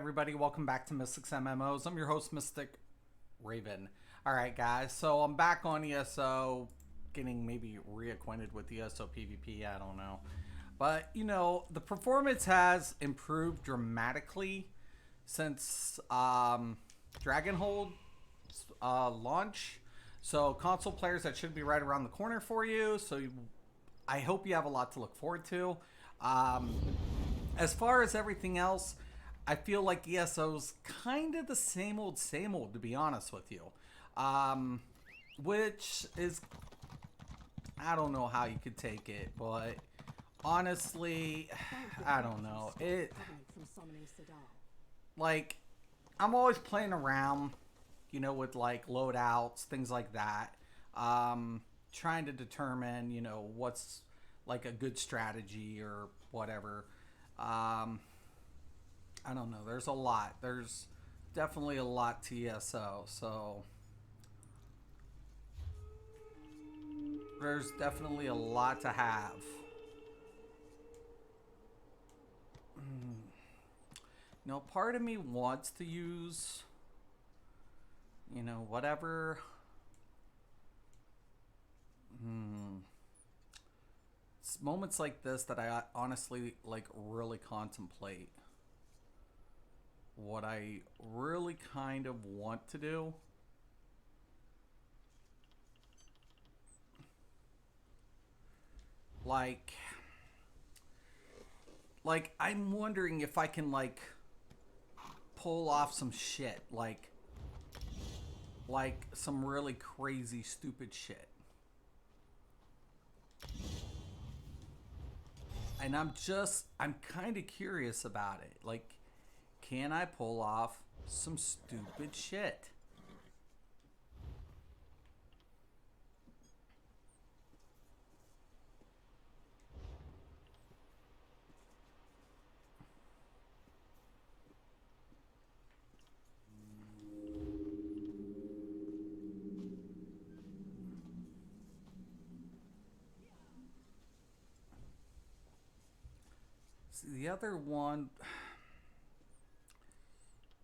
everybody, welcome back to Mystics MMOs. I'm your host, Mystic Raven. Alright guys, so I'm back on ESO, getting maybe reacquainted with ESO PvP, I don't know. But, you know, the performance has improved dramatically since Dragonhold launch. So console players, that should be right around the corner for you. So I hope you have a lot to look forward to. As far as everything else, I feel like ESO's kind of the same old, to be honest with you. Which is, I don't know how you could take it, but honestly, I don't know. Like, I'm always playing around, you know, with like loadouts, things like that. Trying to determine, you know, what's like a good strategy or whatever. I don't know. There's a lot. There's definitely a lot to ESO. So there's definitely a lot to have. You know, part of me wants to use, you know, whatever. It's moments like this that I honestly like really contemplate what I really kind of want to do. Like I'm wondering if I can like pull off some shit, like some really crazy stupid shit. And I'm kind of curious about it. Like, can I pull off some stupid shit? See, the other one,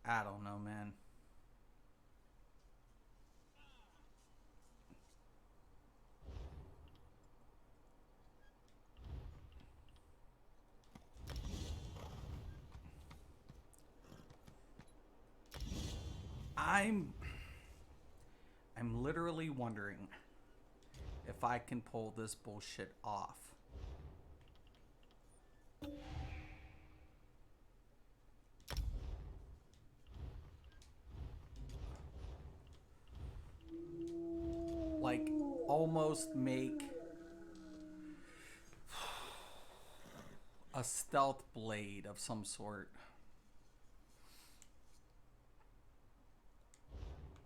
I don't know, man. I'm literally wondering if I can pull this bullshit off. Like, almost make a stealth blade of some sort.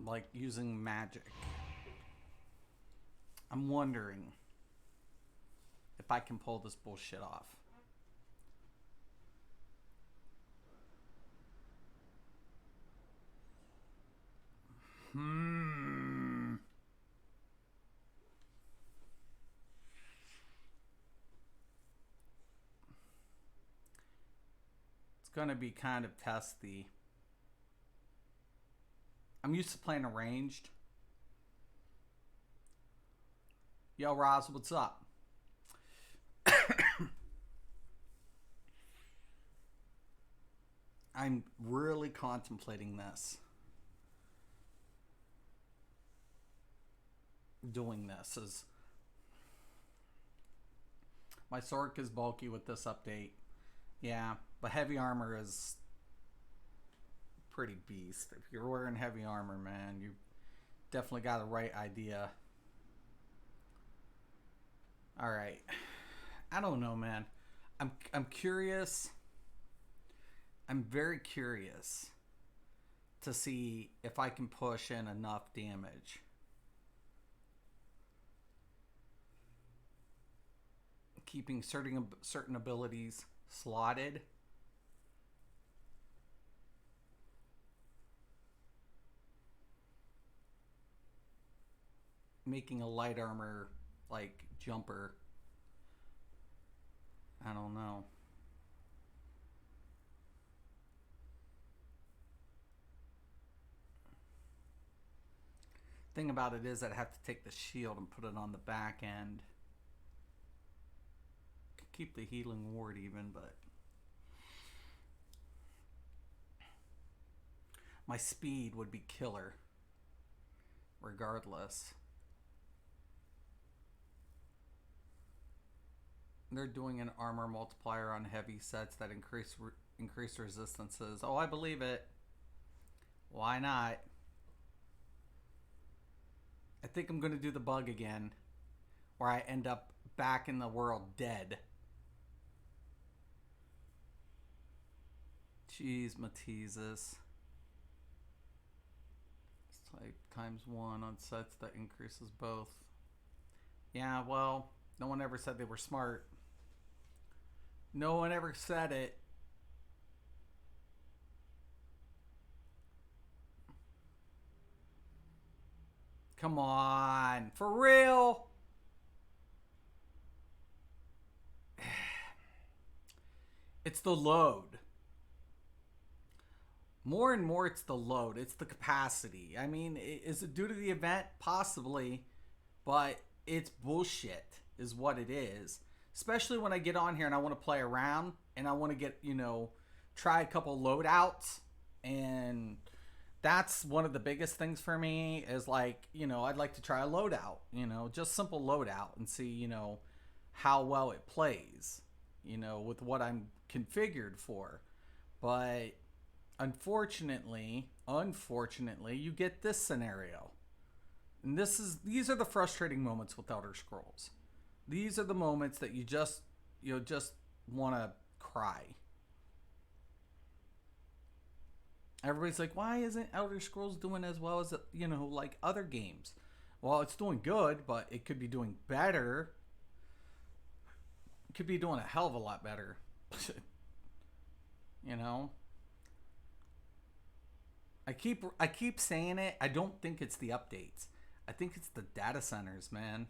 Like, using magic. I'm wondering if I can pull this bullshit off. It's gonna be kind of testy. I'm used to playing arranged. Yo, Roz, what's up? I'm really contemplating this. Doing this is my sword is bulky with this update. Yeah, but heavy armor is pretty beast. If you're wearing heavy armor, man, you definitely got the right idea. All right. I don't know, man. I'm curious. I'm very curious to see if I can push in enough damage. Keeping certain abilities slotted. Making a light armor like jumper. I don't know. Thing about it is I'd have to take the shield and put it on the back end. Could keep the healing ward even, but my speed would be killer regardless. They're doing an armor multiplier on heavy sets that increase resistances. Oh, I believe it. Why not? I think I'm going to do the bug again, where I end up back in the world dead. Jeez, Mateesus. Type ×1 on sets that increases both. Yeah, well, no one ever said they were smart. No one ever said it. Come on, for real? It's the load. More and more it's the load. It's the capacity. I mean, is it due to the event? Possibly. But it's bullshit is what it is. Especially when I get on here and I want to play around. And I want to get, you know, try a couple loadouts. And that's one of the biggest things for me is like, you know, I'd like to try a loadout. You know, just simple loadout and see, you know, how well it plays. You know, with what I'm configured for. But unfortunately, you get this scenario. And these are the frustrating moments with Elder Scrolls. These are the moments that you just want to cry. Everybody's like, why isn't Elder Scrolls doing as well as, you know, like other games? Well, it's doing good, but it could be doing better. It could be doing a hell of a lot better. You know? I keep saying it. I don't think it's the updates. I think it's the data centers, man.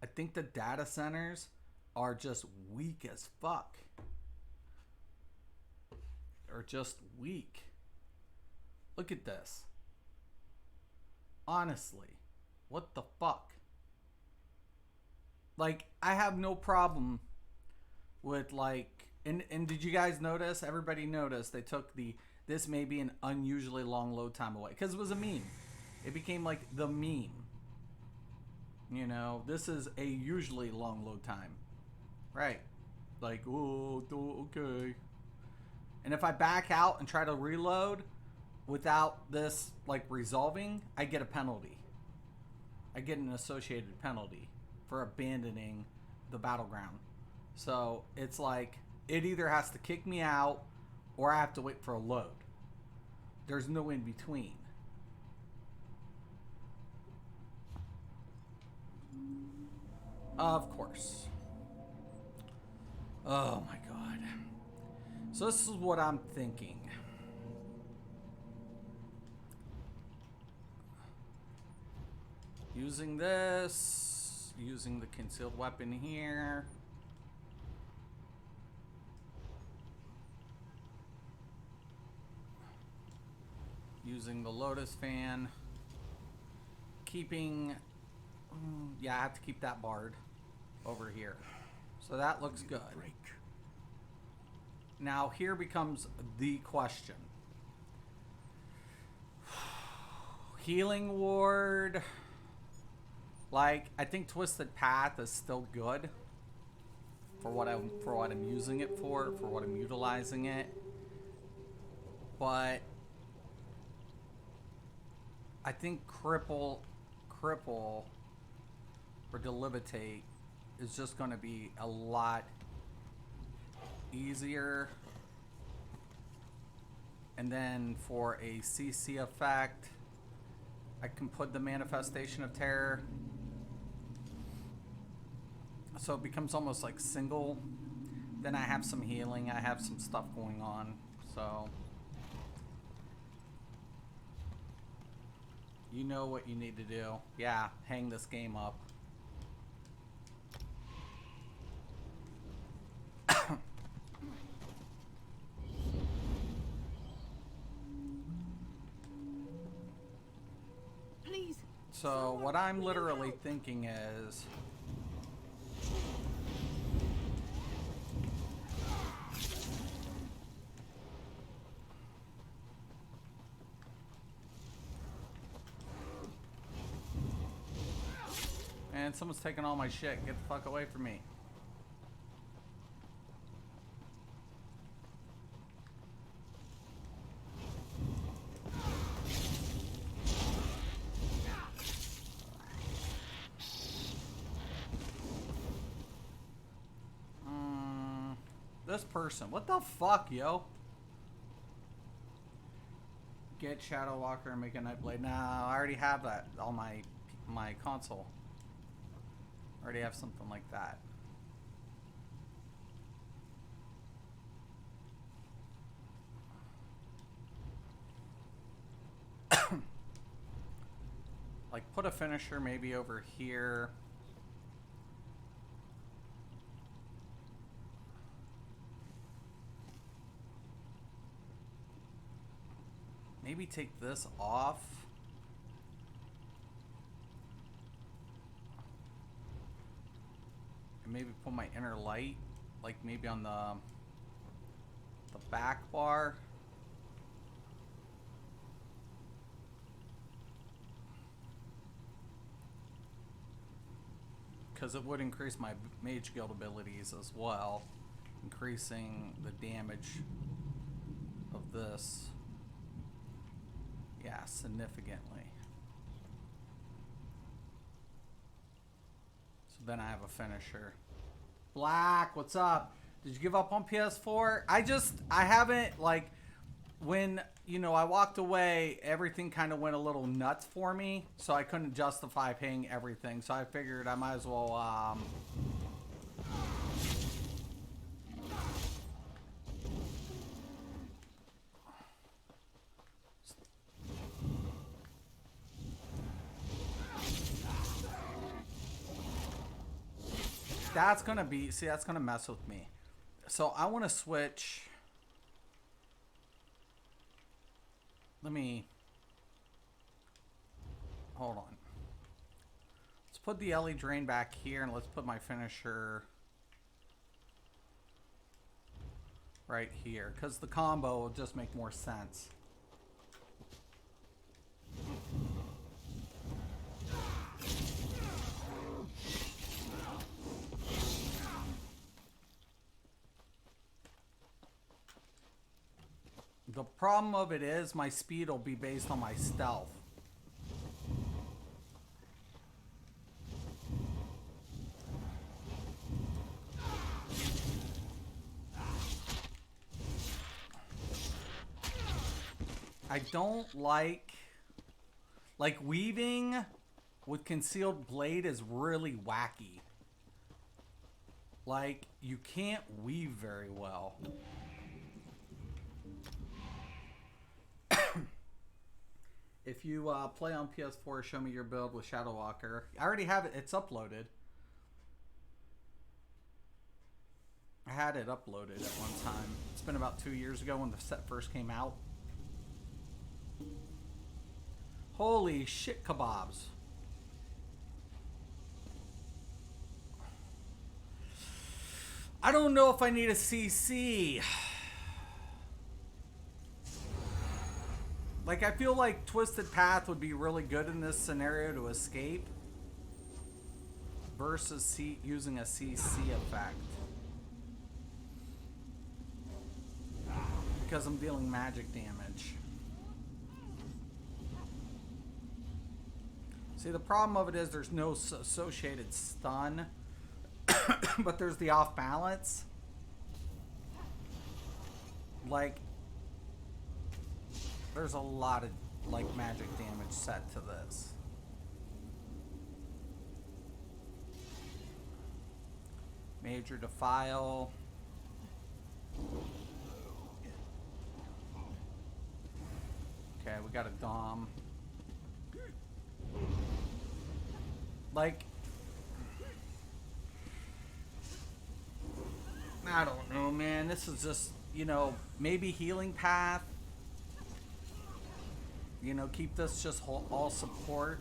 I think the data centers are just weak as fuck. They're just weak. Look at this. Honestly, what the fuck? Like, I have no problem with like, and did you guys notice? Everybody noticed they took this may be an unusually long load time away because it was a meme. It became like the meme. You know, this is a usually long load time, right? Like, oh, okay. And if I back out and try to reload without this like resolving, I get a penalty. I get an associated penalty for abandoning the battleground. So it's like it either has to kick me out or I have to wait for a load. There's no in between. Of course. Oh my god. So this is what I'm thinking. Using this, using the concealed weapon here. Using the Lotus fan. Keeping, yeah, I have to keep that barred over here. So that looks good. Now here becomes the question. Healing ward. Like, I think Twisted Path is still good for what I'm using it for what I'm utilizing it. But I think cripple or Delimitate is just going to be a lot easier. And then for a CC effect, I can put the Manifestation of Terror. So it becomes almost like single. Then I have some healing. I have some stuff going on. So you know what you need to do. Yeah, hang this game up. Please, So what I'm literally thinking is... And someone's taking all my shit. Get the fuck away from me. This person. What the fuck, yo? Get Shadow Walker and make a Nightblade. Nah, I already have that on my console. I already have something like that. Like, put a finisher maybe over here. Maybe take this off. And maybe put my inner light, like maybe on the back bar. Because it would increase my Mage Guild abilities as well. Increasing the damage of this. Yeah, significantly. So then I have a finisher. Black, what's up? Did you give up on PS4? I haven't, like, when, you know, I walked away, everything kind of went a little nuts for me. So I couldn't justify paying everything. So I figured I might as well, that's gonna be, see, that's gonna mess with me. So I want to switch. Let me, hold on. Let's put the LE drain back here and let's put my finisher right here, because the combo will just make more sense. The problem of it is my speed will be based on my stealth. I don't like weaving with concealed blade is really wacky. Like, you can't weave very well. If you play on PS4, show me your build with Shadow Walker. I already have it. It's uploaded. I had it uploaded at one time. It's been about 2 years ago when the set first came out. Holy shit kebabs. I don't know if I need a CC. Like, I feel like Twisted Path would be really good in this scenario to escape versus using a CC effect. Because I'm dealing magic damage. See, the problem of it is there's no associated stun, but there's the off balance. Like, there's a lot of, like, magic damage set to this. Major Defile. Okay, we got a Dom. Like, I don't know, man. This is just, you know, maybe Healing Path. You know, keep this just all support.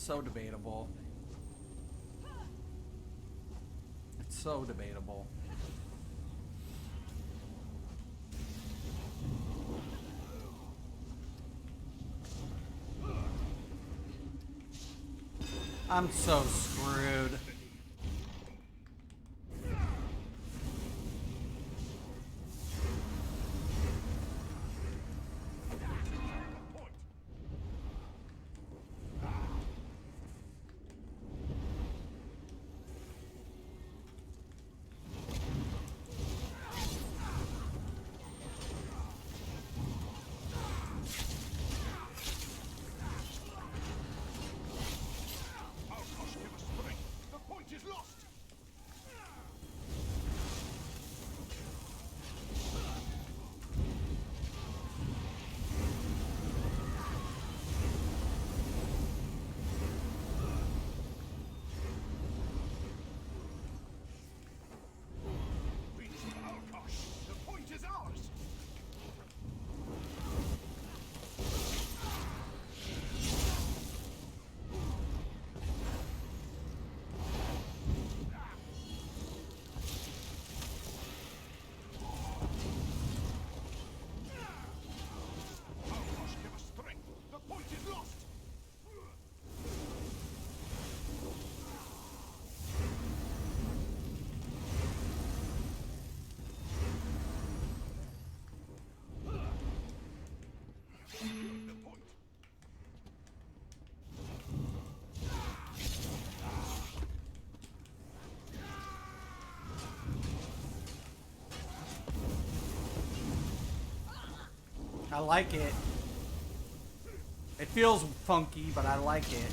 So debatable. It's so debatable. I'm so screwed. I like it. It feels funky, but I like it.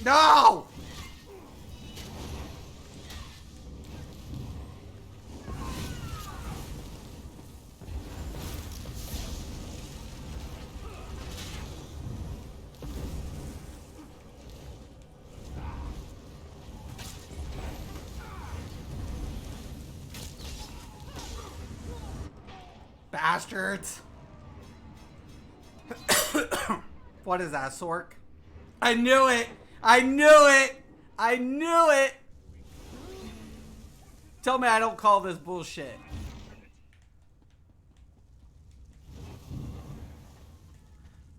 No! Bastards! What is that, Sork? I knew it! I knew it! I knew it! Tell me I don't call this bullshit.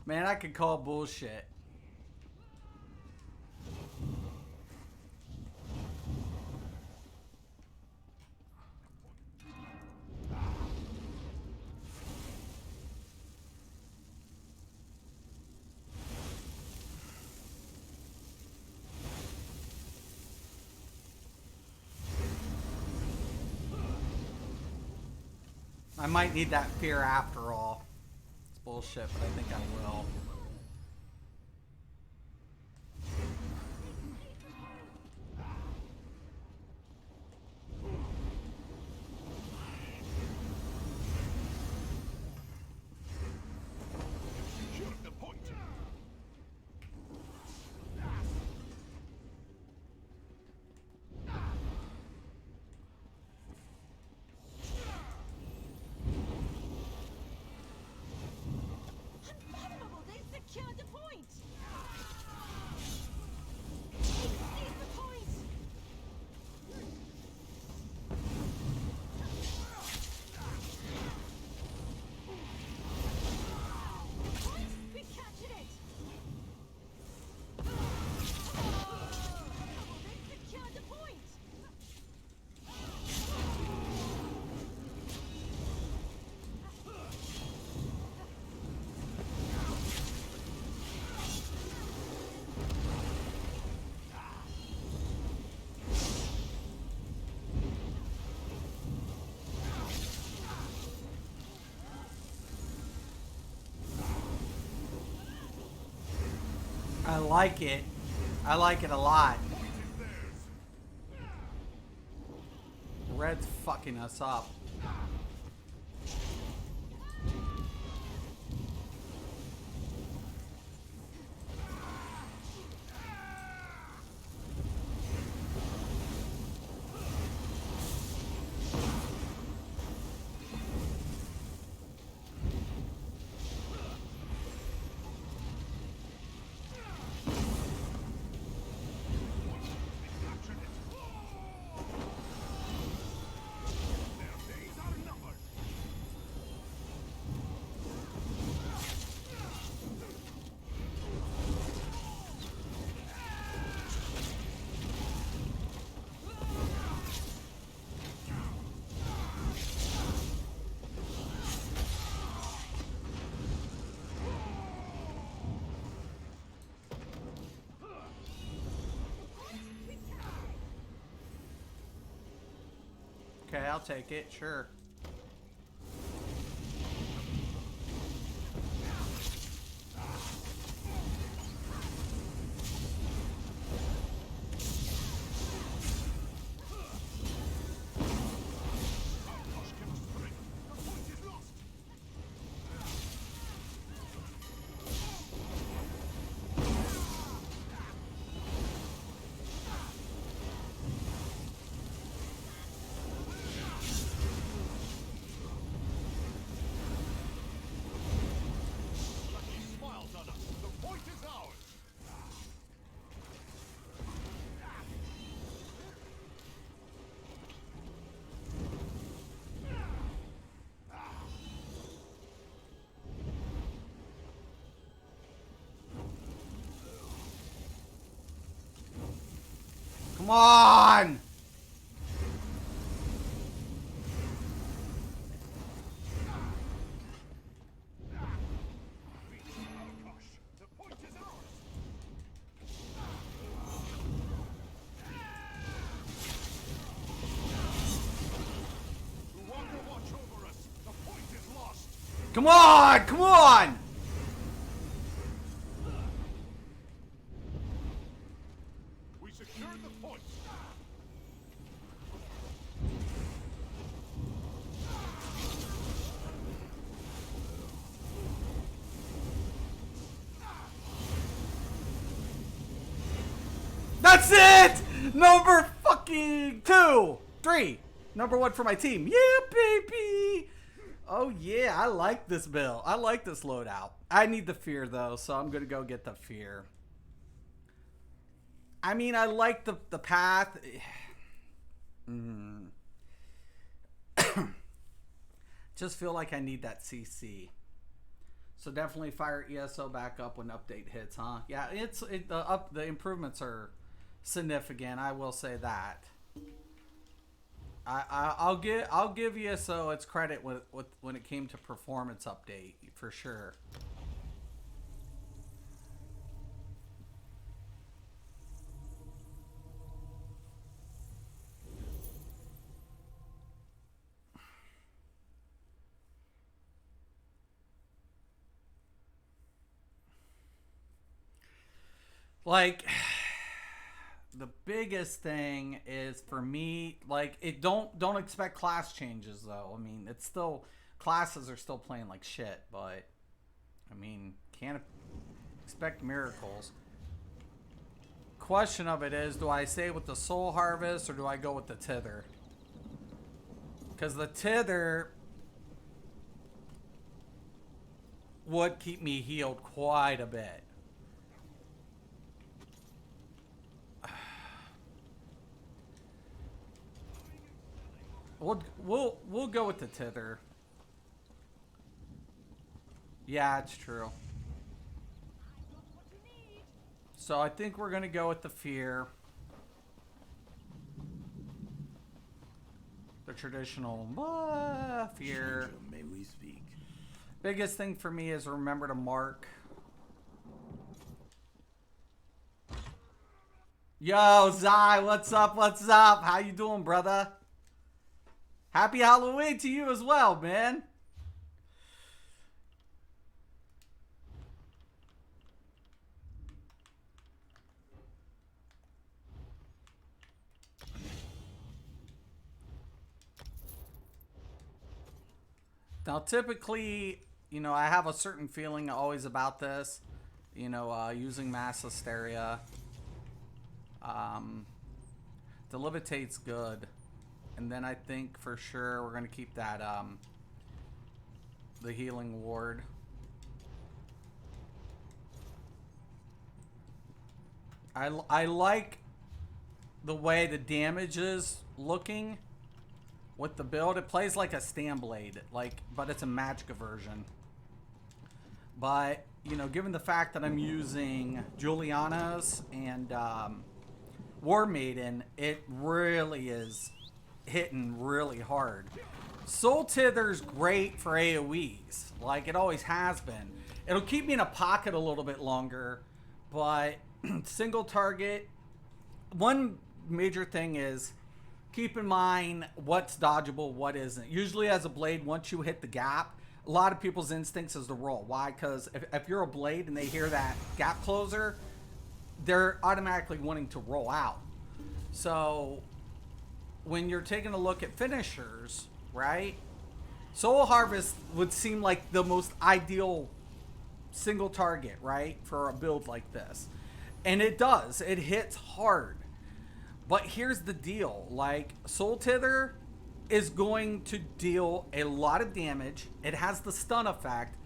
Man, I could call bullshit. I might need that fear after all. It's bullshit, but I think I will. I like it. I like it a lot. Red's fucking us up. Okay, I'll take it, sure. Come on! Come on! Come on! We secured the point. That's it! Number fucking 2, 3. Number 1 for my team. Yeah, baby! Oh yeah, I like this build. I like this loadout. I need the fear though, so I'm gonna go get the fear. I mean, I like the path. Just feel like I need that CC. So definitely fire ESO back up when update hits, huh? Yeah, the improvements are significant. I will say that. I'll give ESO its credit with when it came to performance update for sure. Like, the biggest thing is for me, like, don't expect class changes though. I mean, it's still, classes are still playing like shit, but I mean, can't expect miracles. Question of it is, do I stay with the soul harvest or do I go with the tither? Because the tither would keep me healed quite a bit. We'll go with the tither. Yeah, it's true. So I think we're gonna go with the fear. The traditional fear. May we speak? Biggest thing for me is remember to mark. Yo, Zai, what's up? What's up? How you doing, brother? Happy Halloween to you as well, man. Now, typically, you know, I have a certain feeling always about this. You know, using mass hysteria. The levitate's good. And then I think for sure we're going to keep that, the healing ward. I like the way the damage is looking with the build. It plays like a Stand Blade, but it's a Magicka version. But, you know, given the fact that I'm using Juliana's and War Maiden, it really is hitting really hard. Soul Tither's great for AoEs, like it always has been. It'll keep me in a pocket a little bit longer, but single target, one major thing is keep in mind what's dodgeable, what isn't. Usually as a blade, once you hit the gap, a lot of people's instincts is to roll. Why? Because if you're a blade and they hear that gap closer, they're automatically wanting to roll out. So when you're taking a look at finishers, right? Soul Harvest would seem like the most ideal single target, right? For a build like this. And it does. It hits hard. But here's the deal. Like, Soul Tither is going to deal a lot of damage. It has the stun effect.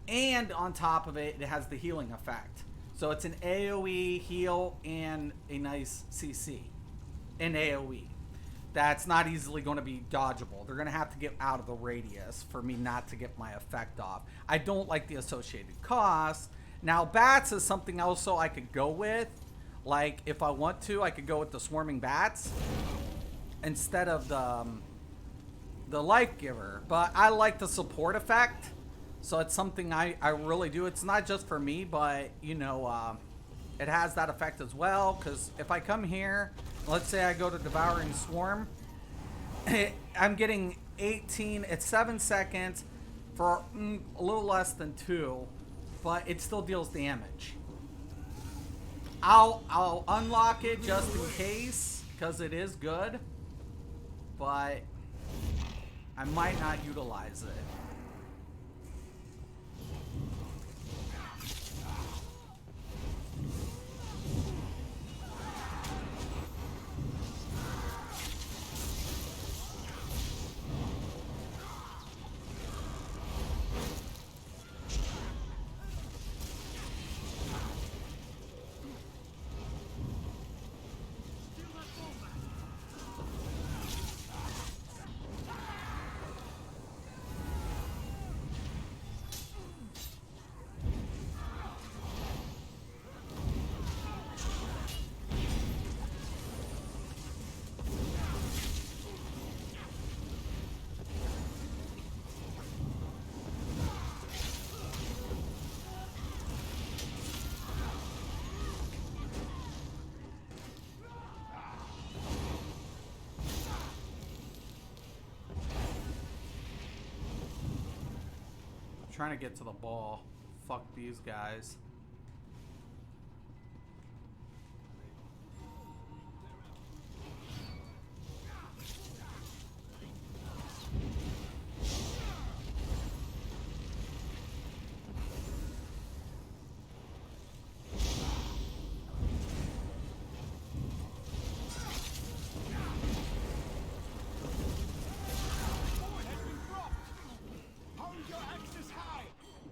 And on top of it, it has the healing effect. So it's an AoE heal and a nice CC. An AoE. That's not easily going to be dodgeable. They're going to have to get out of the radius for me not to get my effect off. I don't like the associated costs. Now, bats is something also I could go with. Like, if I want to, I could go with the swarming bats instead of the life giver. But I like the support effect. So it's something I really do. It's not just for me, but, you know, it has that effect as well. Because if I come here, let's say I go to Devouring Swarm, I'm getting 18, it's 7 seconds for a little less than 2, but it still deals damage. I'll unlock it just in case, because it is good, but I might not utilize it. Trying to get to the ball. Fuck these guys.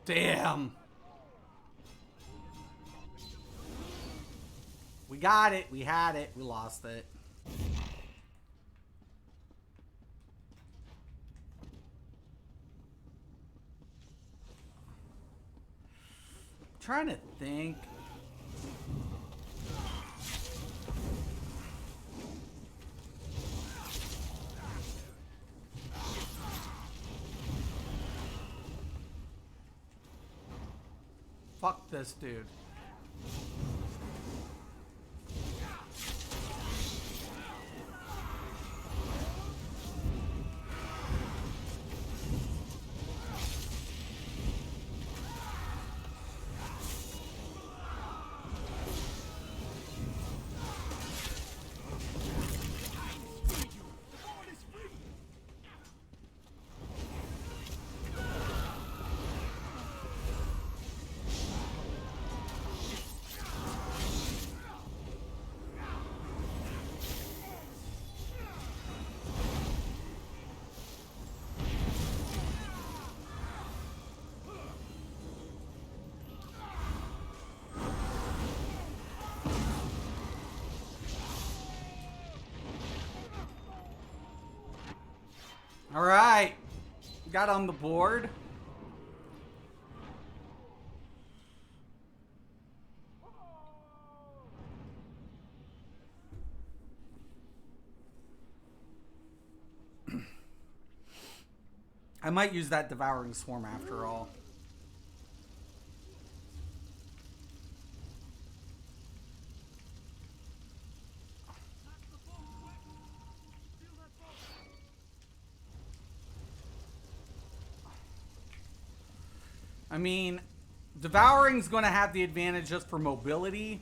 Damn. We got it. We had it. We lost it. I'm trying to think. Fuck this dude. All right. Got on the board. I might use that Devouring Swarm after all. I mean, Devouring's going to have the advantage just for mobility.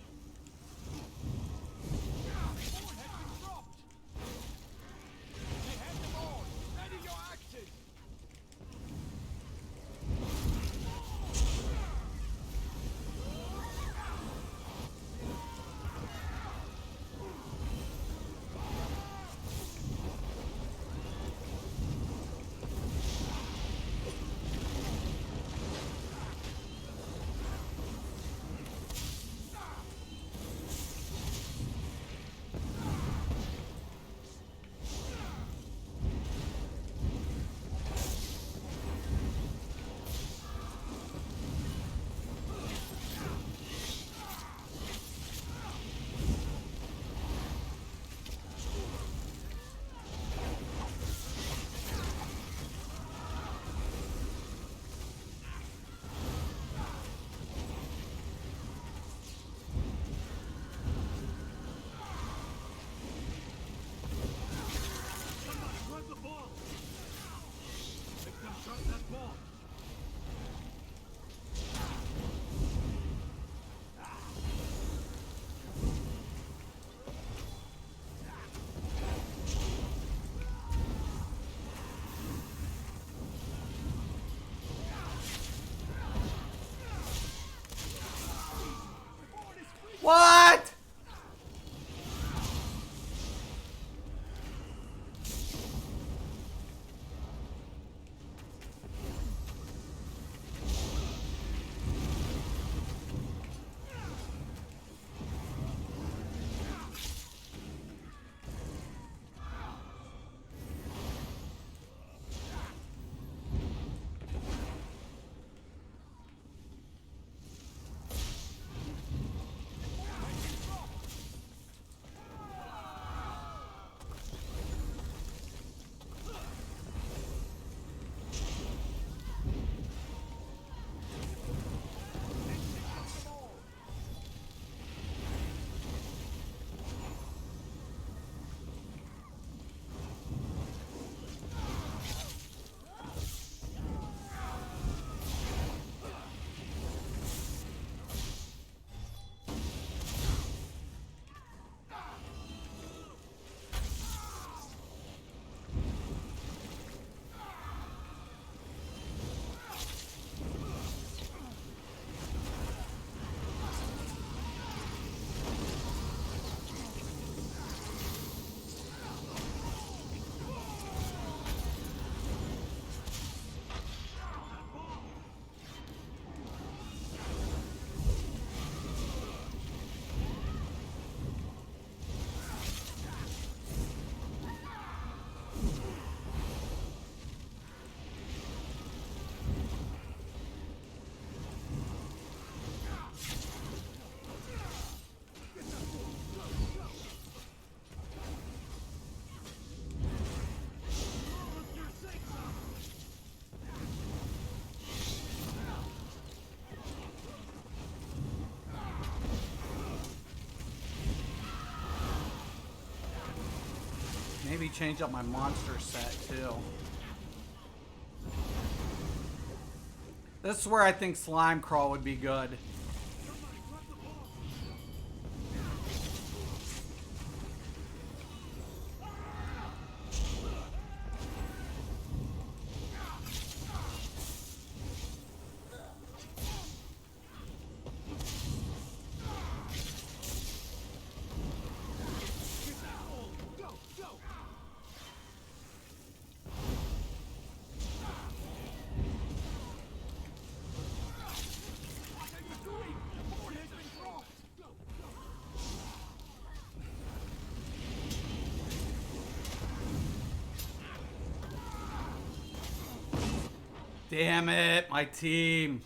What? Maybe change up my monster set too. This is where I think Slime Crawl would be good. Damn it, my team.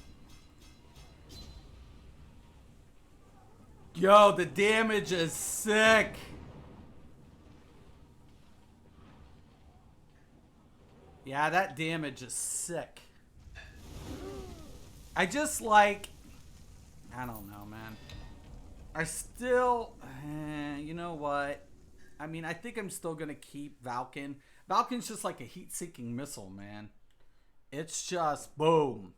Yo, the damage is sick. Yeah, that damage is sick. I just like... I don't know, man. I still... you know what? I mean, I think I'm still going to keep Valken. Valken's just like a heat-seeking missile, man. It's just boom.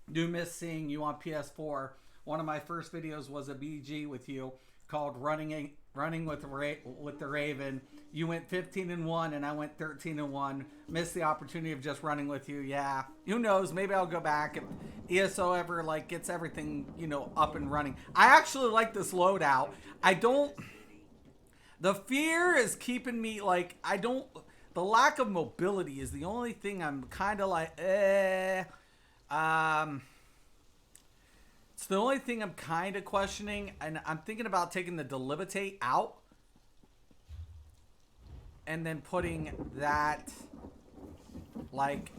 Do miss seeing you on PS4. One of my first videos was a BG with you called Running with the Raven. You went 15-1 and I went 13-1. Missed the opportunity of just running with you. Yeah, who knows? Maybe I'll go back if ESO ever like gets everything, you know, up and running. I actually like this loadout. I don't. The fear is keeping me like I don't. The lack of mobility is the only thing I'm kind of like. It's the only thing I'm kind of questioning, and I'm thinking about taking the Delimitate out and then putting that like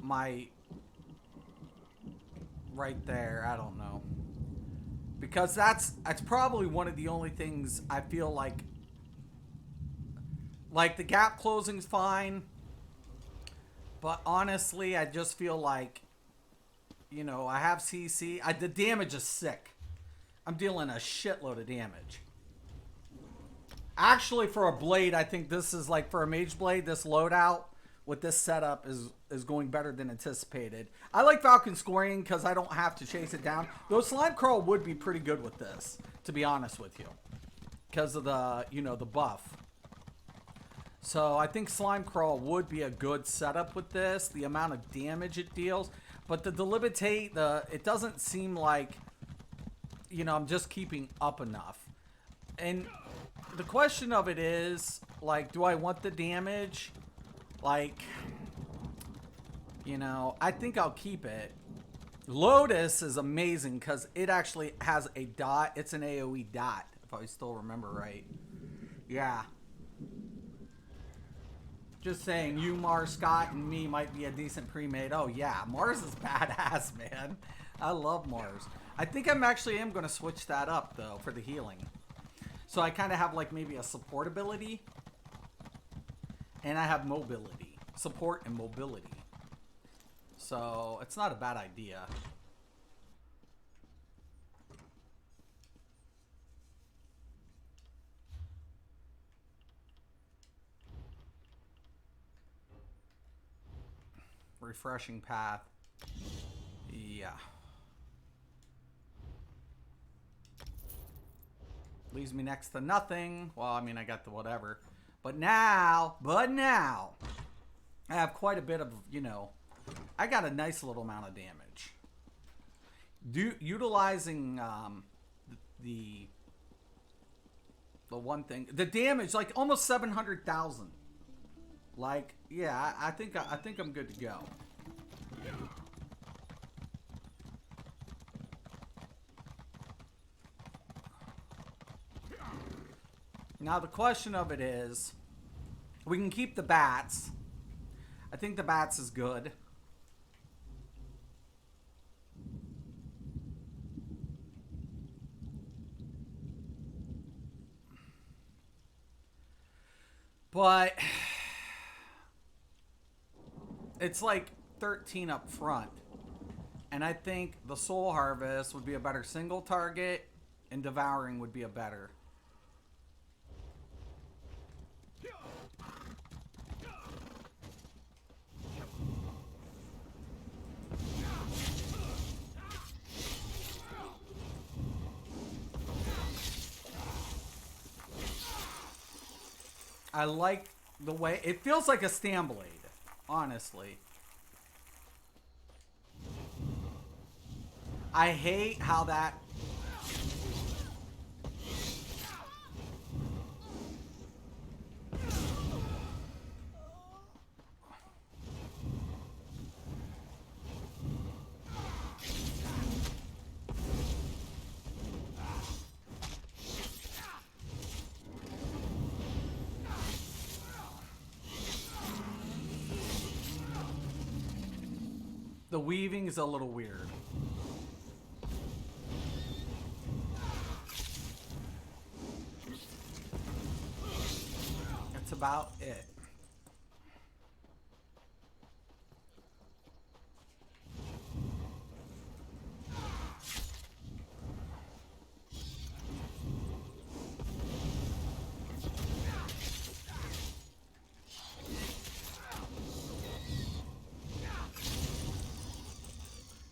my right there. I don't know, because that's probably one of the only things I feel like the gap closing's fine, but honestly I just feel like, you know, I have CC. The damage is sick. I'm dealing a shitload of damage. Actually, for a blade, I think this is like, for a mage blade, this loadout with this setup is going better than anticipated. I like Falcon scoring because I don't have to chase it down. Though Slime Crawl would be pretty good with this, to be honest with you, because of the, you know, the buff. So I think Slime Crawl would be a good setup with this, the amount of damage it deals. But the Delimitate, it doesn't seem like, you know, I'm just keeping up enough. And the question of it is, like, do I want the damage? Like, you know, I think I'll keep it. Lotus is amazing because it actually has a dot. It's an AoE dot, if I still remember right. Yeah. Just saying, you, Mars, Scott, and me might be a decent pre-made. Oh, yeah. Mars is badass, man. I love Mars. I think I'm actually going to switch that up, though, for the healing. So I kind of have, like, maybe a support ability. And I have mobility. Support and mobility. So it's not a bad idea. Refreshing path. Yeah. Leaves me next to nothing. Well, I mean, I got the whatever. But now, I have quite a bit of, you know, I got a nice little amount of damage. Utilizing the one thing, the damage, like almost 700,000. Like, yeah, I think I'm good to go. Now the question of it is, we can keep the bats. I think the bats is good. But it's like 13 up front. And I think the Soul Harvest would be a better single target, and Devouring would be a better. I like the way it feels like a Stam Blade, honestly. I hate how that... the weaving is a little weird. That's about it.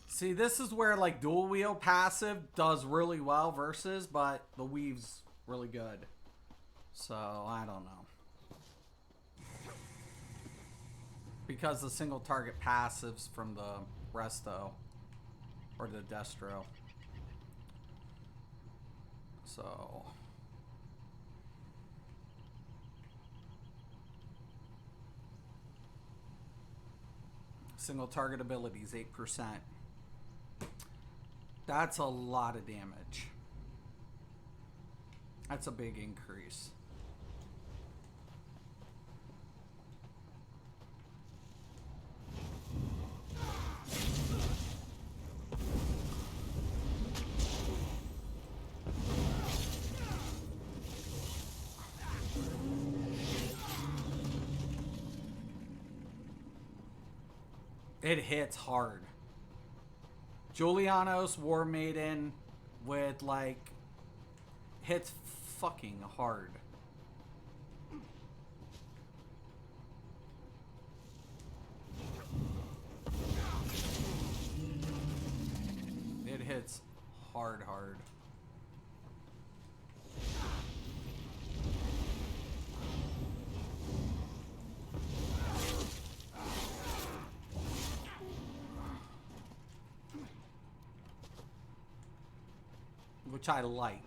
See, this is where like dual wield passive does really well versus, but the weave's really good. So, I don't know. Because the single target passives from the Resto or the Destro. So, single target abilities 8%. That's a lot of damage. That's a big increase. It hits hard. Julianos War Maiden with like hits fucking hard. It hits hard. Which I like.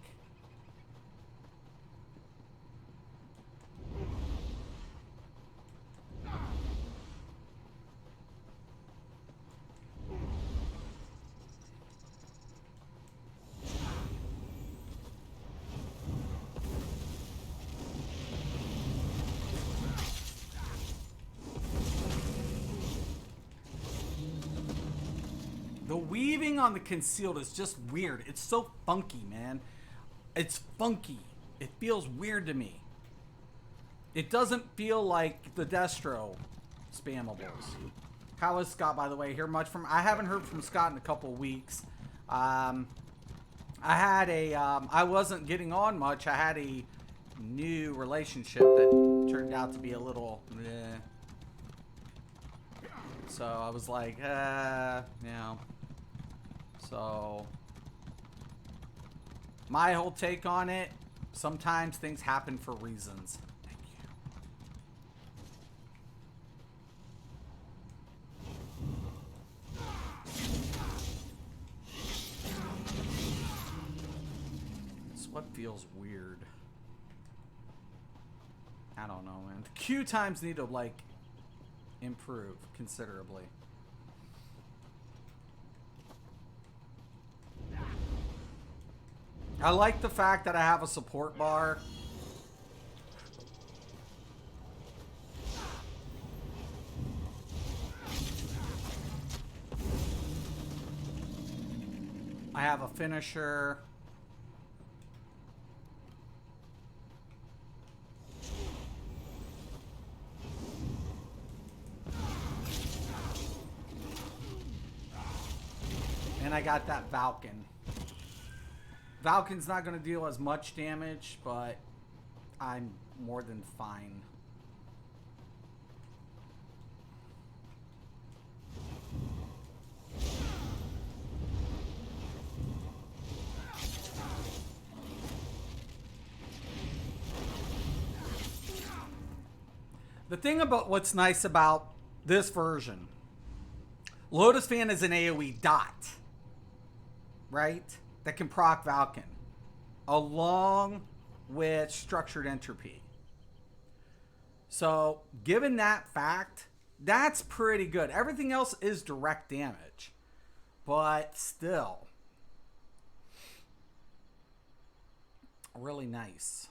The weaving on the concealed is just weird. It's so funky, man. It's funky. It feels weird to me. It doesn't feel like the Destro spammables. How is Scott, by the way? I haven't heard from Scott in a couple weeks. I wasn't getting on much. I had a new relationship that turned out to be a little So I was like, So my whole take on it, sometimes things happen for reasons. Thank you. It's what feels weird. I don't know, man. The Q times need to like improve considerably. I like the fact that I have a support bar. I have a finisher. And I got that Valken. Valken's not going to deal as much damage, but I'm more than fine. The thing about what's nice about this version, Lotus Fan is an AoE dot, right? That can proc Valken, along with Structured Entropy. So, given that fact, that's pretty good. Everything else is direct damage, but still, really nice.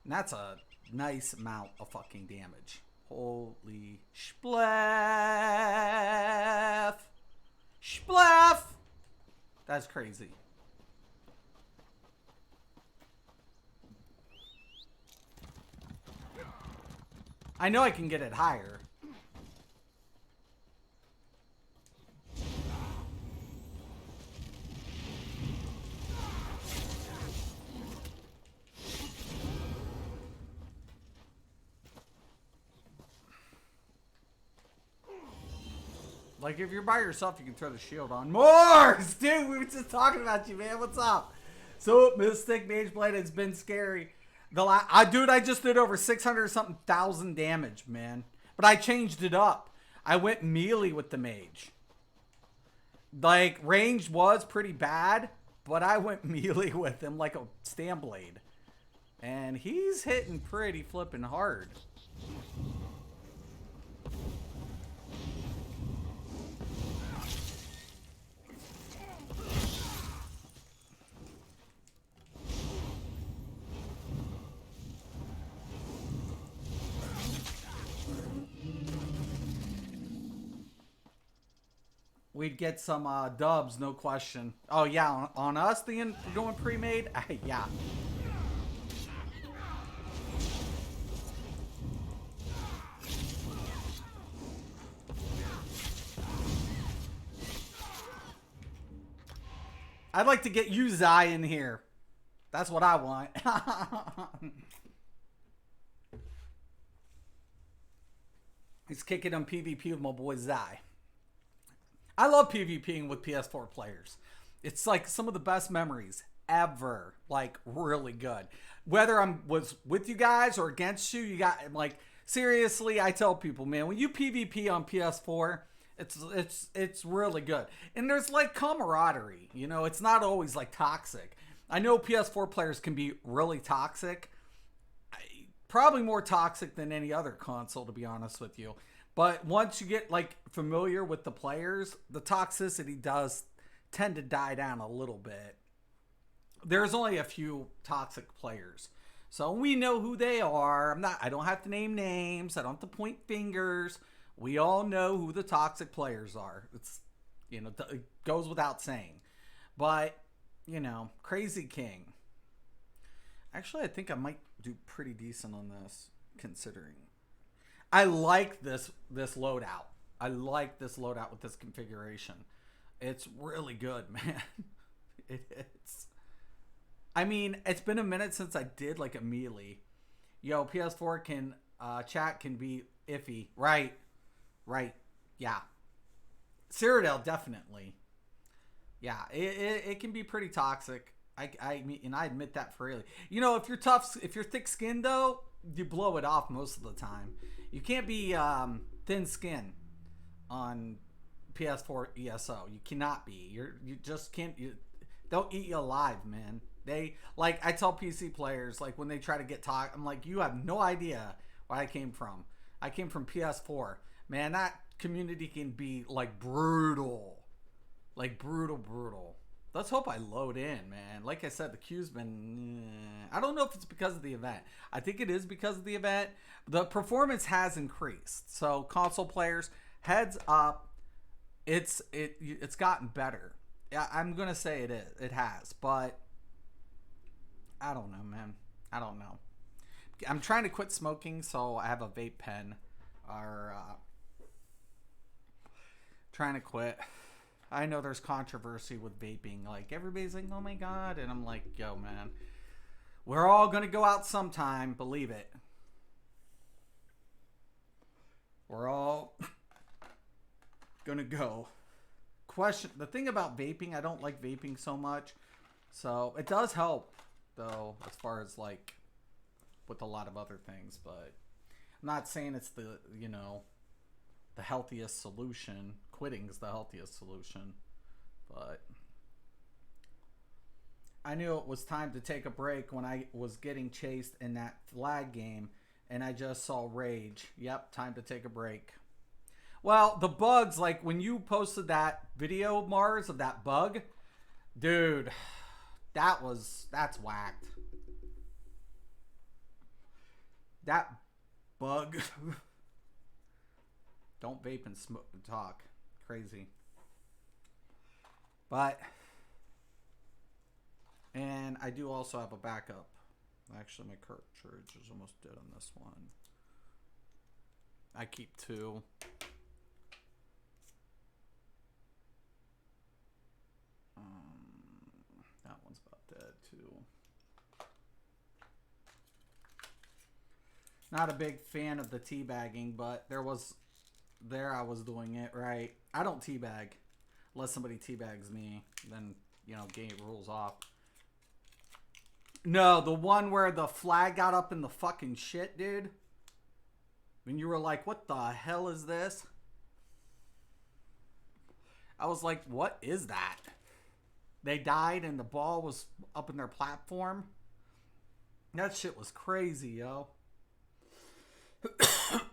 And that's a nice amount of fucking damage. Holy splaff. Splaff. That's crazy. I know I can get it higher. Like, if you're by yourself, you can throw the shield on. Morgs! Dude, we were just talking about you, man. What's up? So, Mystic Mageblade, it's been scary. Dude, I just did over 600-something thousand damage, man. But I changed it up. I went melee with the mage. Like, range was pretty bad, but I went melee with him like a Stam Blade. And he's hitting pretty flipping hard. We'd get some dubs, no question. Oh, yeah, on us, going pre-made? Yeah. I'd like to get you, Zai, in here. That's what I want. He's kicking on PvP with my boy Zai. I love PvPing with PS4 players. It's like some of the best memories ever. Like, really good. Whether was with you guys or against you, you got, like, seriously, I tell people, man, when you PvP on PS4, it's really good. And there's, like, camaraderie. You know, it's not always, like, toxic. I know PS4 players can be really toxic. Probably more toxic than any other console, to be honest with you. But once you get, like, familiar with the players, the toxicity does tend to die down a little bit. There's only a few toxic players. So we know who they are. I don't have to name names. I don't have to point fingers. We all know who the toxic players are. It's, you know, it goes without saying. But, you know, Crazy King. Actually, I think I might do pretty decent on this, considering. I like this loadout. I like this loadout with this configuration. It's really good, man. It's. I mean, it's been a minute since I did like a melee. Yo, PS4 can chat can be iffy. Right. Yeah. Cyrodiil definitely. Yeah, it can be pretty toxic. I mean, and I admit that freely. You know, if you're thick-skinned though, you blow it off most of the time. You can't be thin-skinned on PS4 ESO. You cannot be. You just can't. They'll eat you alive, man. Like, I tell PC players, like, when they try to get talk, I'm like, you have no idea where I came from. I came from PS4. Man, that community can be like brutal. Like brutal. Let's hope I load in, man. Like I said, the queue's been... I don't know if it's because of the event. I think it is because of the event. The performance has increased. So, console players, heads up. It's gotten better. I'm going to say it is. It has. But, I don't know, man. I don't know. I'm trying to quit smoking, so I have a vape pen. Trying to quit. I know there's controversy with vaping. Like, everybody's like, oh my God. And I'm like, yo, man. We're all going to go out sometime. Believe it. We're all going to go. The thing about vaping, I don't like vaping so much. So, it does help, though, as far as, like, with a lot of other things. But I'm not saying it's the healthiest solution. Quitting is the healthiest solution, but I knew it was time to take a break when I was getting chased in that flag game and I just saw rage. Yep, time to take a break. Well, the bugs, like when you posted that video, Mars, of that bug, dude, that's whacked. That bug Don't vape and smoke and talk. Crazy. But, and I do also have a backup. Actually, my cartridge is almost dead on this one. I keep 2. That one's about dead too. Not a big fan of the teabagging, but I was doing it right. I don't teabag unless somebody teabags me. Then, you know, game rules off. No, the one where the flag got up in the fucking shit, dude. When you were like, what the hell is this? I was like, what is that? They died and the ball was up in their platform. That shit was crazy, yo. There's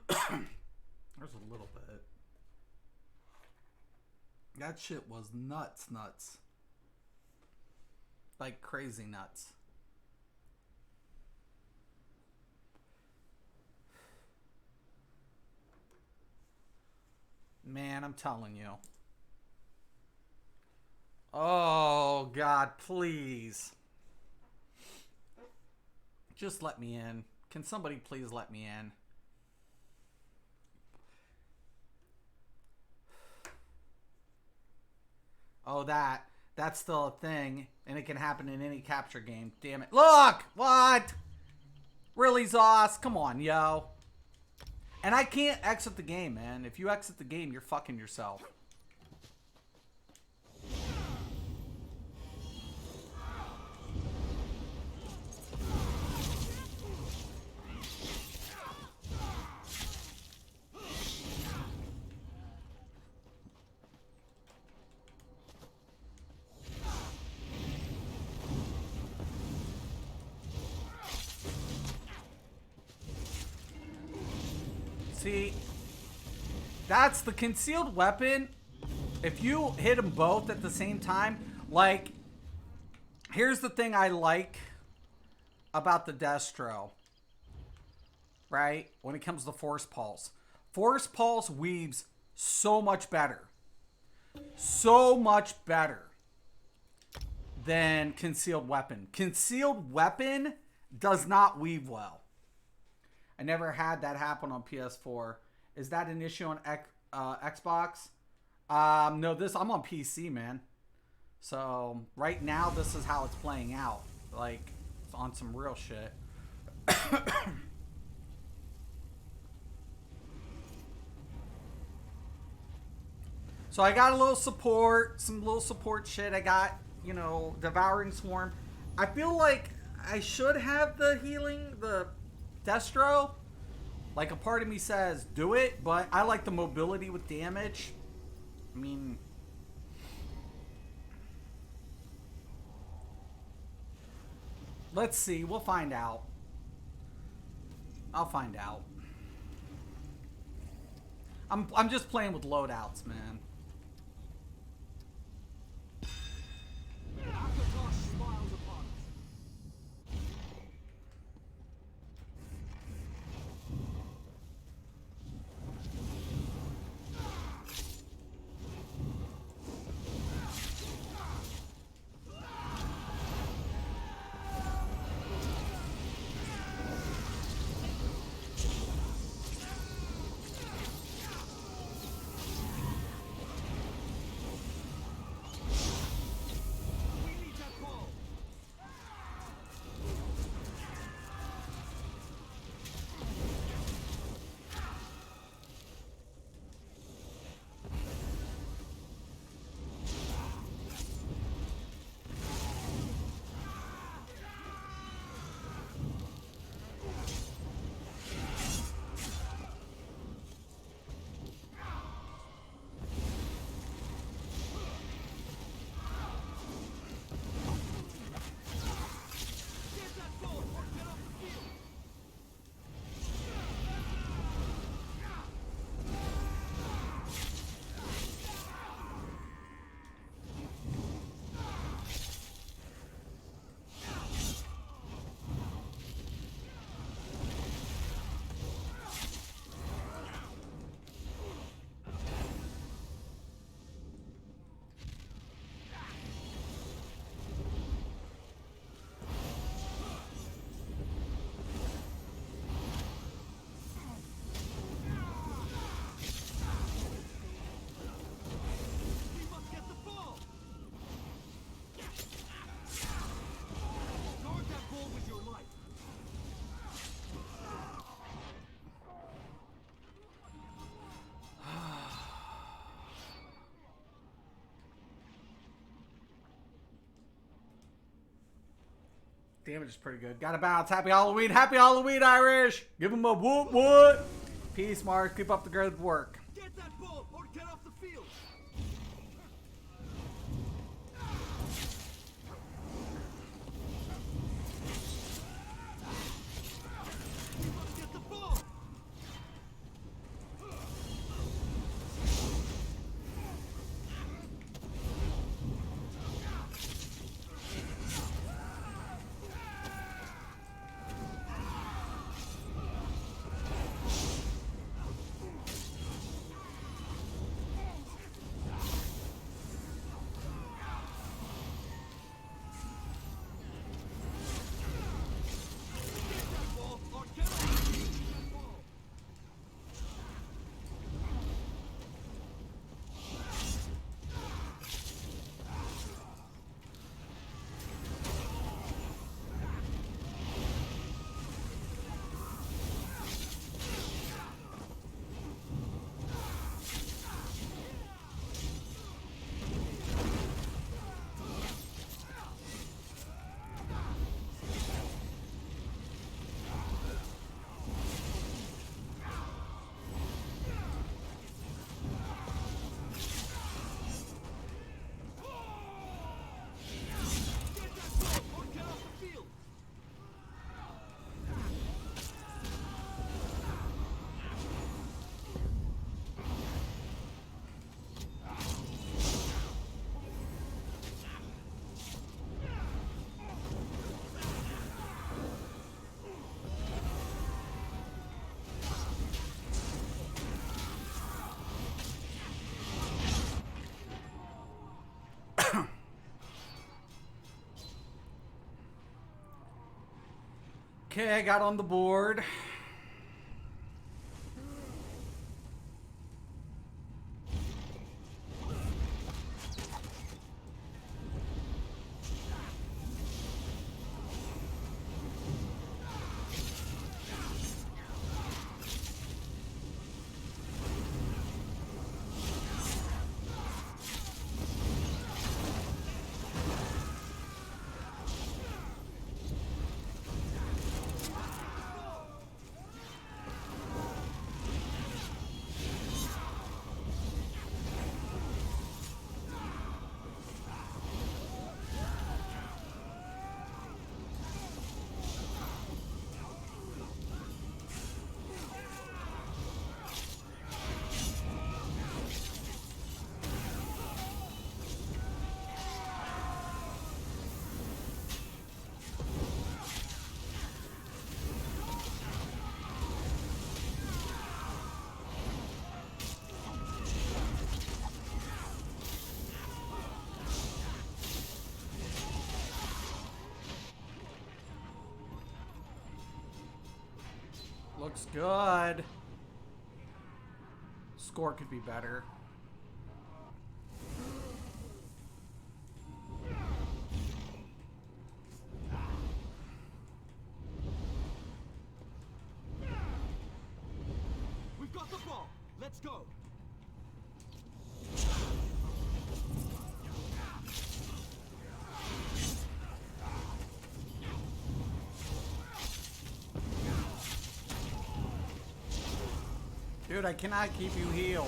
a little bit. That shit was nuts. Like crazy nuts. Man, I'm telling you. Oh, God, please. Just let me in. Can somebody please let me in? Oh, that's still a thing, and it can happen in any capture game. Damn it. Look! What? Really, Zoss? Come on, yo. And I can't exit the game, man. If you exit the game, you're fucking yourself. See, that's the concealed weapon. If you hit them both at the same time, like, here's the thing I like about the Destro, right? When it comes to Force Pulse. Force Pulse weaves so much better. So much better than Concealed Weapon. Concealed Weapon does not weave well. I never had that happen on PS4. Is that an issue on Xbox? No, I'm on PC, man. So right now, this is how it's playing out. Like, it's on some real shit. So I got a little support, some little support shit. I got, you know, Devouring Swarm. I feel like I should have the healing, the Destro. Like, a part of me says do it, but I like the mobility with damage. I mean, let's see. We'll find out. I'll find out. I'm just playing with loadouts, man. Damage is pretty good. Gotta bounce. Happy Halloween. Happy Halloween, Irish. Give him a what? Peace, Mars. Keep up the good work. Get that ball or get off the field. We must get the ball. Okay, I got on the board. Looks good. Score could be better. We've got the ball. Let's go. Dude, I cannot keep you healed.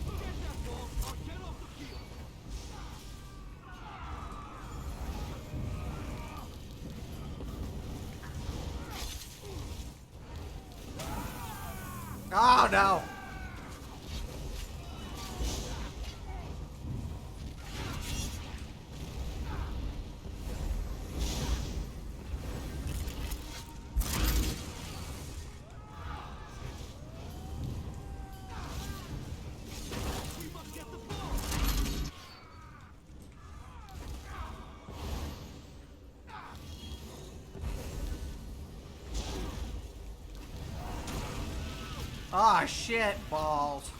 Get that ball or get off the field. Oh no! We must get the ball. Ah, shit, balls.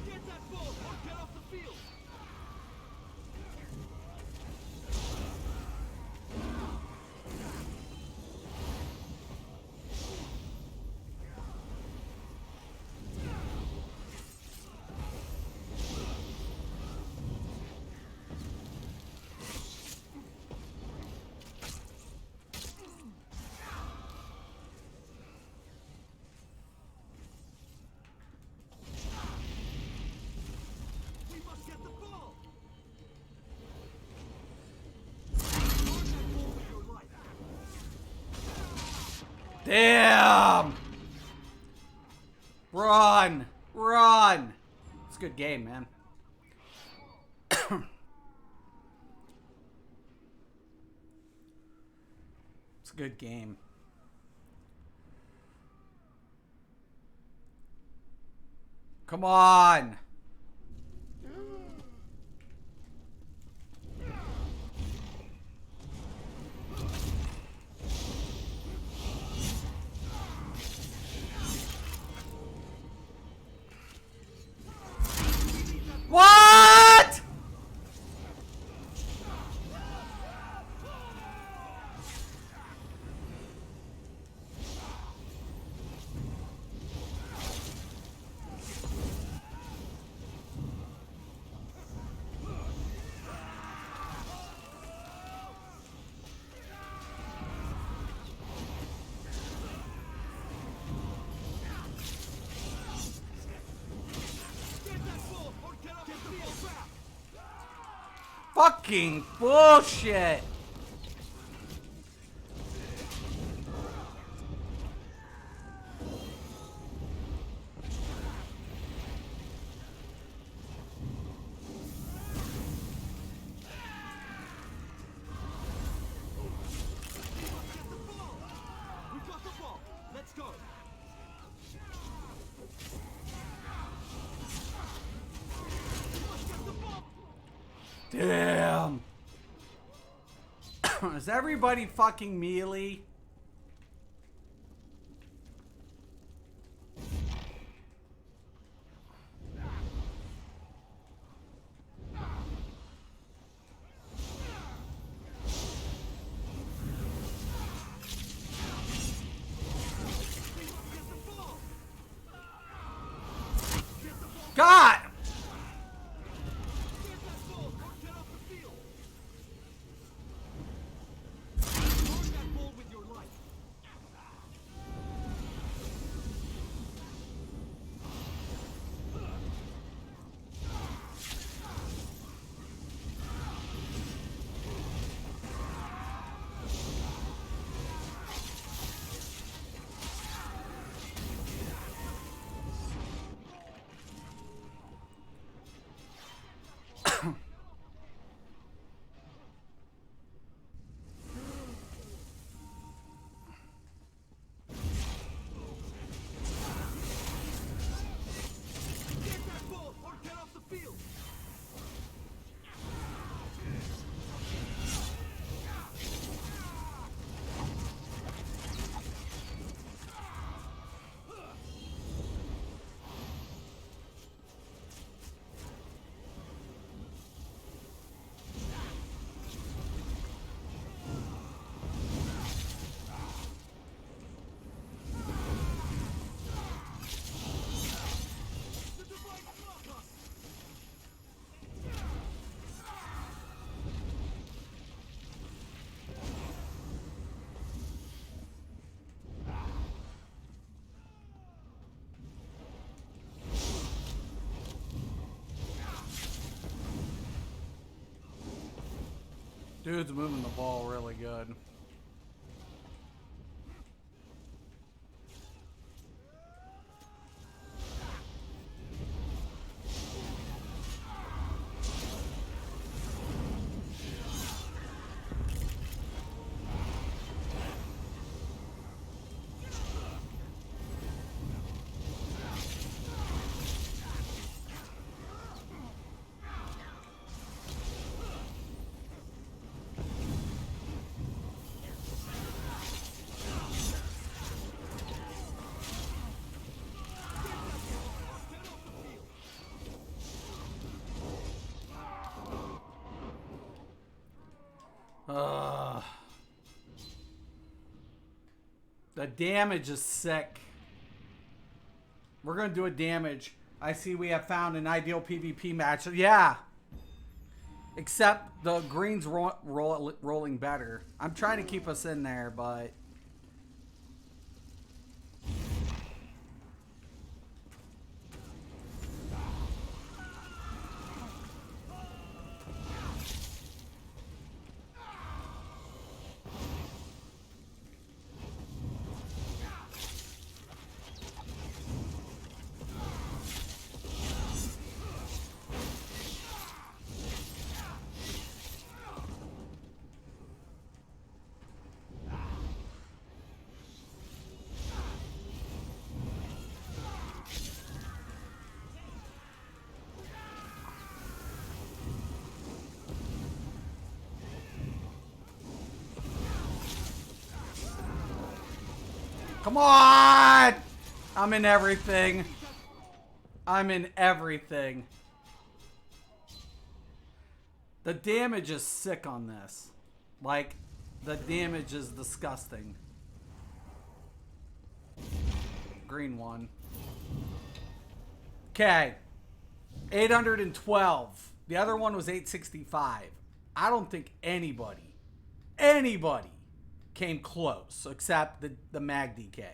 Get that ball or get off the field. run. It's a good game, man. It's a good game. Come on. What? Fucking bullshit. We got the ball. Let's go. Damn. Is everybody fucking melee? God! Dude's moving the ball really good. The damage is sick. We're going to do a damage. I see we have found an ideal PvP match. Yeah. Except the green's rolling better. I'm trying to keep us in there, but... Come on! I'm in everything. I'm in everything. The damage is sick on this. Like, the damage is disgusting. Green one. Okay. 812. The other one was 865. I don't think anybody came close except the mag DK.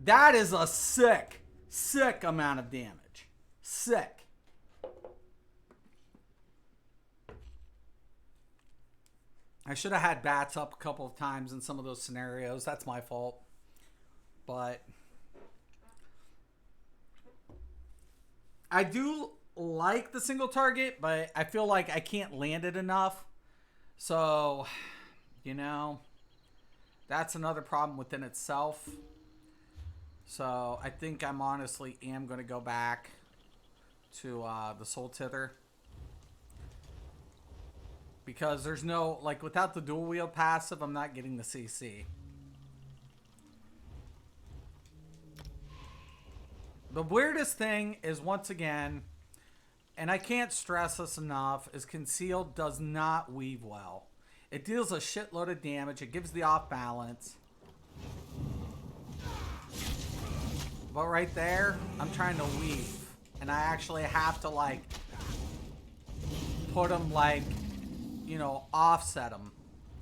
That is a sick amount of damage. Sick. I should have had bats up a couple of times in some of those scenarios. That's my fault. But I do like the single target, but I feel like I can't land it enough. So, you know, that's another problem within itself. So I think I'm honestly am going to go back to the Soul Tither. Because there's no, like, without the dual wield passive, I'm not getting the CC. The weirdest thing is, once again, and I can't stress this enough, is Concealed does not weave well. It deals a shitload of damage. It gives the off balance. But right there, I'm trying to weave. And I actually have to, like, put them, like, you know, offset them.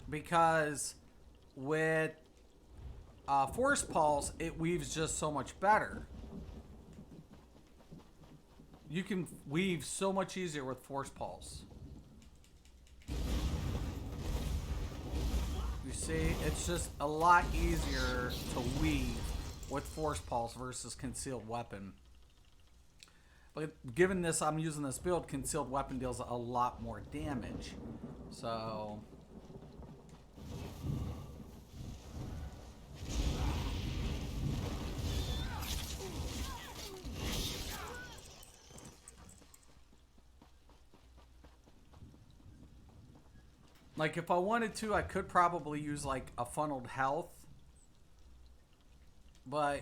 Because with Force Pulse, it weaves just so much better. You can weave so much easier with Force Pulse. You see, it's just a lot easier to weave with Force Pulse versus Concealed Weapon. But given this, I'm using this build, Concealed Weapon deals a lot more damage. So like, if I wanted to, I could probably use, like, a funneled health. But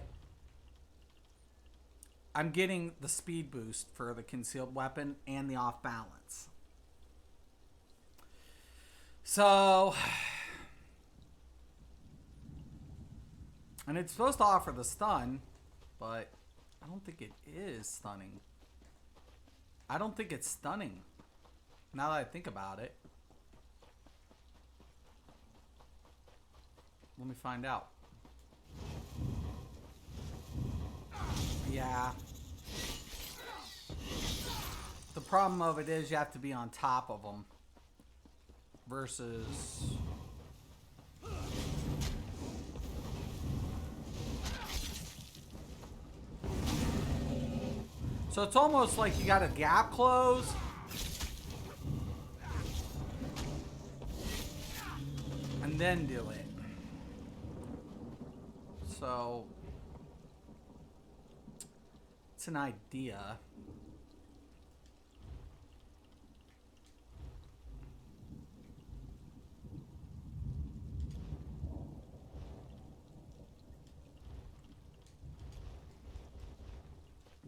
I'm getting the speed boost for the Concealed Weapon and the off balance. So, and it's supposed to offer the stun, but I don't think it is stunning. I don't think it's stunning, now that I think about it. Let me find out. Yeah. The problem of it is you have to be on top of them. Versus... So it's almost like you got a gap close. And then do it. So... it's an idea.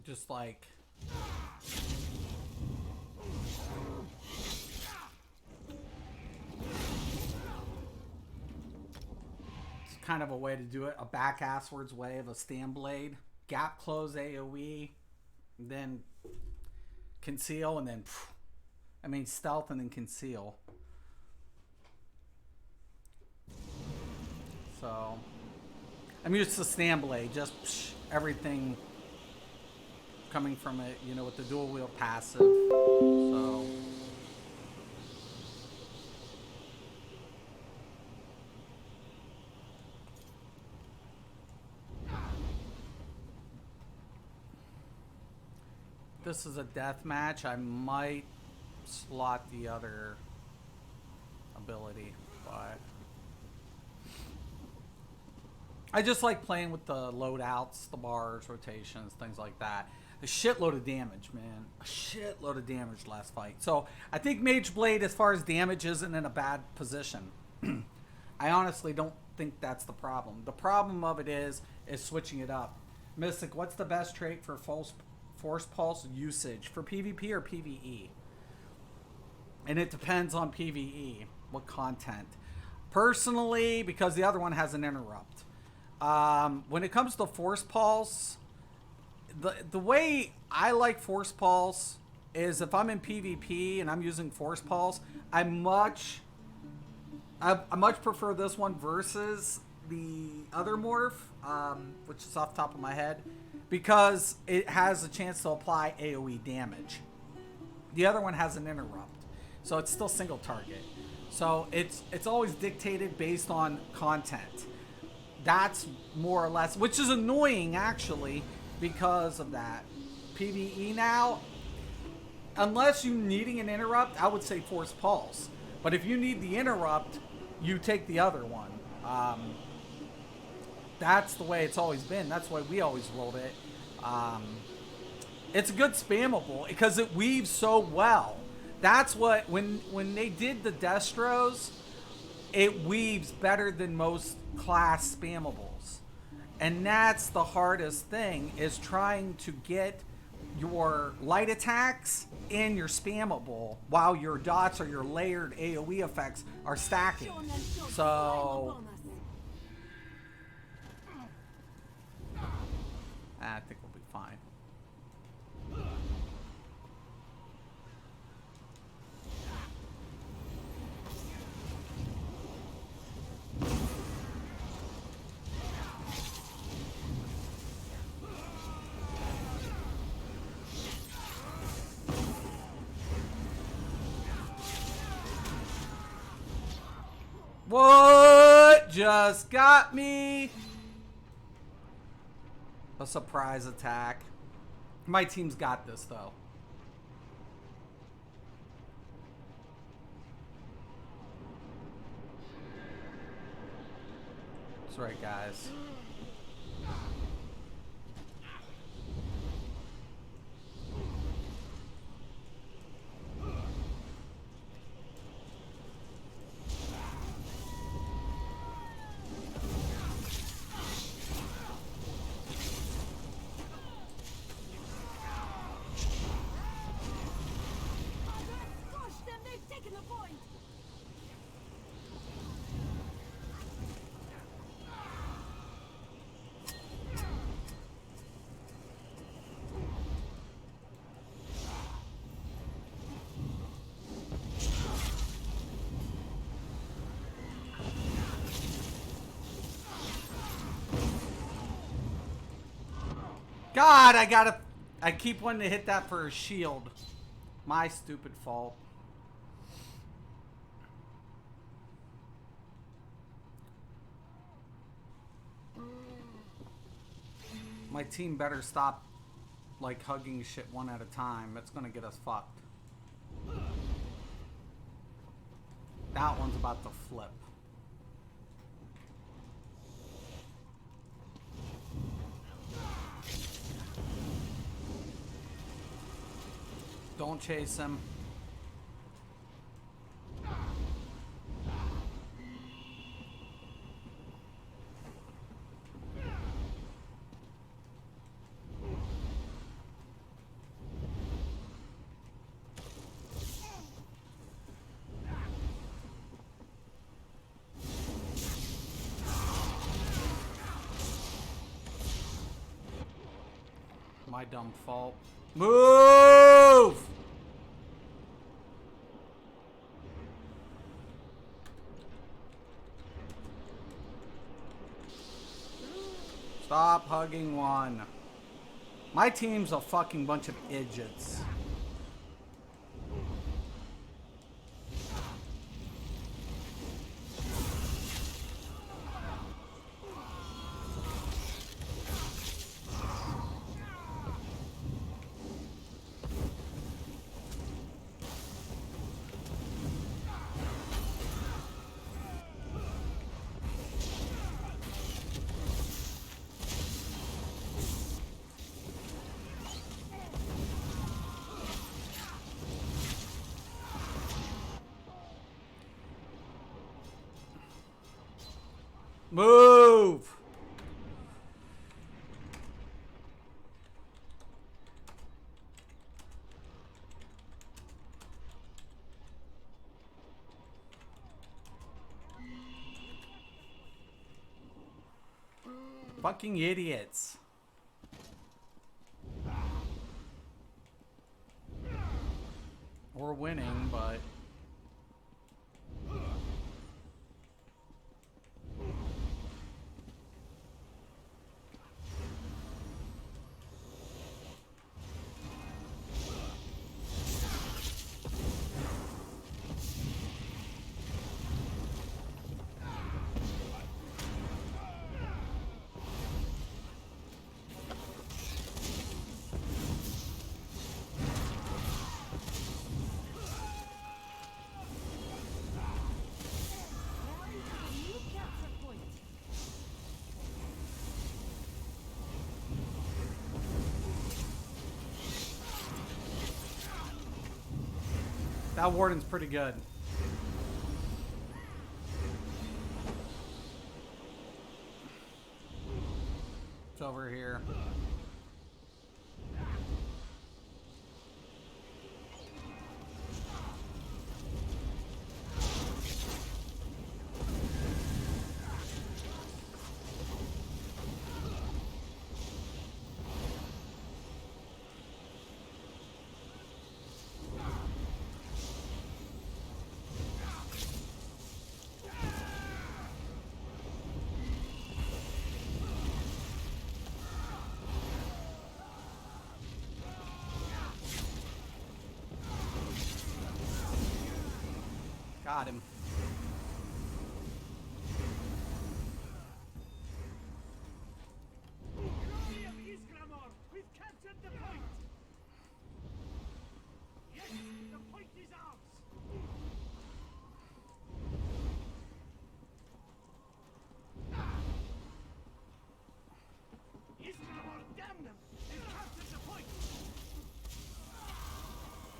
Just like... it's kind of a way to do it. A back asswards way of a stand blade. Gap close AoE. Then conceal and then... I mean stealth and then conceal. So... I'm used to stand blade. Just everything... coming from it, you know, with the dual wield passive. So this is a death match. I might slot the other ability, but I just like playing with the loadouts, the bars, rotations, things like that. A shitload of damage, man. A shitload of damage last fight. So I think Mage Blade, as far as damage, isn't in a bad position. I honestly don't think that's the problem. The problem of it is switching it up. Mystic, what's the best trait for Force Pulse usage for PvP or PvE? And it depends on PvE, what content. Personally, because the other one has an interrupt. When it comes to Force Pulse, the way I like Force Pulse is if I'm in PvP and I'm using Force Pulse, I much prefer this one versus the other morph, which is off the top of my head, because it has a chance to apply AoE damage. The other one has an interrupt, so it's still single target. So it's always dictated based on content. That's more or less, which is annoying actually because of that. PvE now, unless you're needing an interrupt, I would say Force Pulse. But if you need the interrupt, you take the other one. That's the way it's always been. That's why we always rolled it. It's a good spammable because it weaves so well. That's what, when they did the Destros, it weaves better than most class spammables. And that's the hardest thing, is trying to get your light attacks in your spammable while your dots or your layered AoE effects are stacking. So I think we'll be fine. What just got me? A surprise attack. My team's got this though. That's right, guys. God, I keep wanting to hit that for a shield. My stupid fault. My team better stop, like, hugging shit one at a time. It's gonna get us fucked. That one's about to flip. Don't chase him. My dumb fault. Move! Stop hugging one. My team's a fucking bunch of idiots. Move! Fucking idiots. We're winning, but... That warden's pretty good. It's over here. Got him. We've captured the point. Yes, the point is ours. Islamor, damn them! They've captured the point.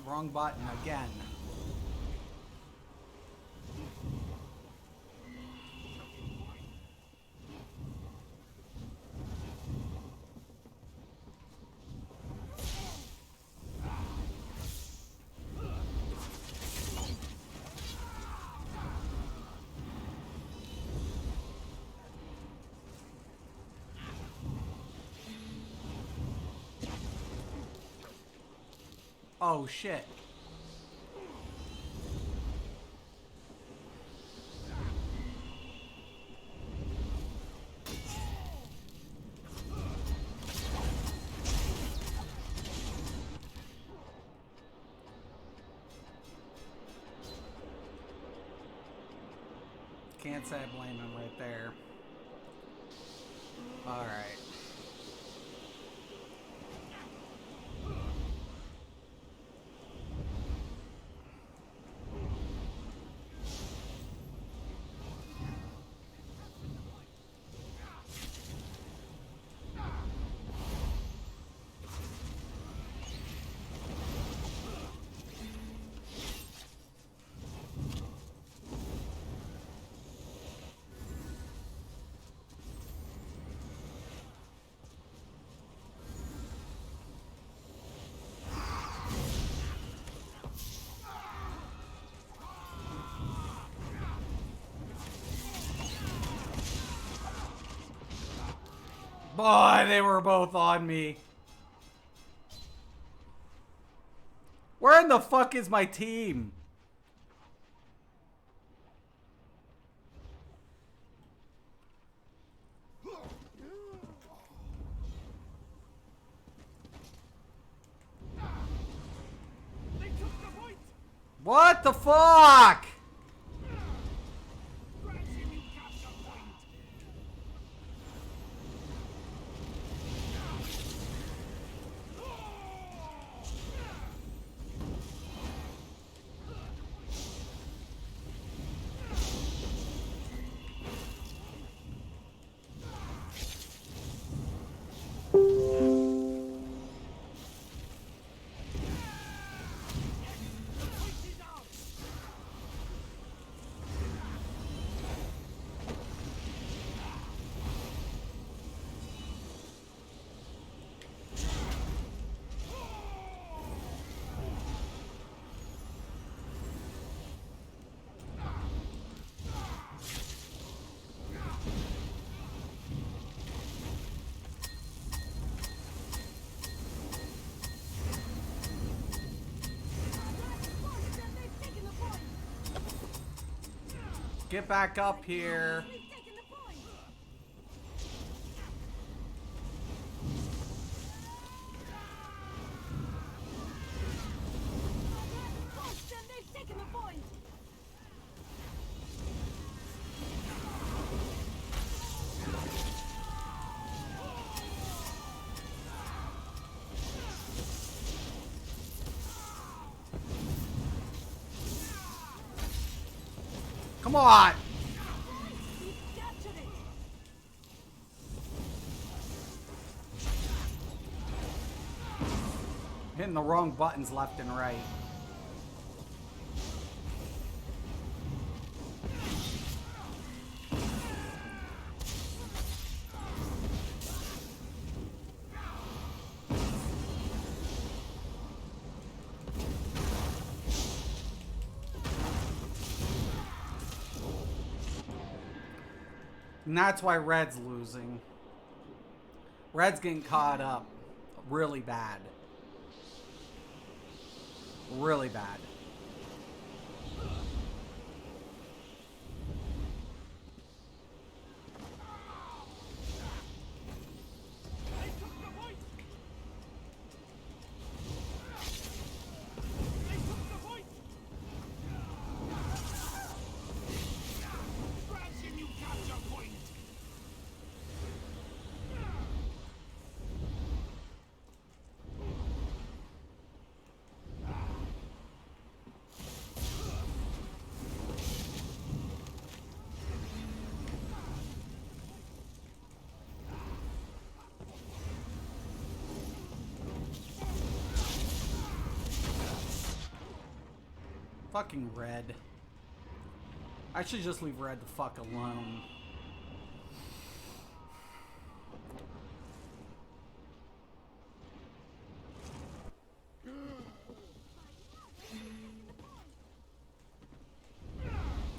Wrong button again. Oh shit. Can't say I blame him right there. All right. Boy, they were both on me. Where in the fuck is my team? They took the point. What the fuck? You captured the point. Get back up here. We've taken the point. Boston, they've taken the point. Come on. We've captured it. Hitting the wrong buttons left and right. And that's why Red's losing. Red's getting caught up really bad. Really bad. They took the point! They took the point! Grabs your new capture point! Fucking Red. I should just leave Red the fuck alone.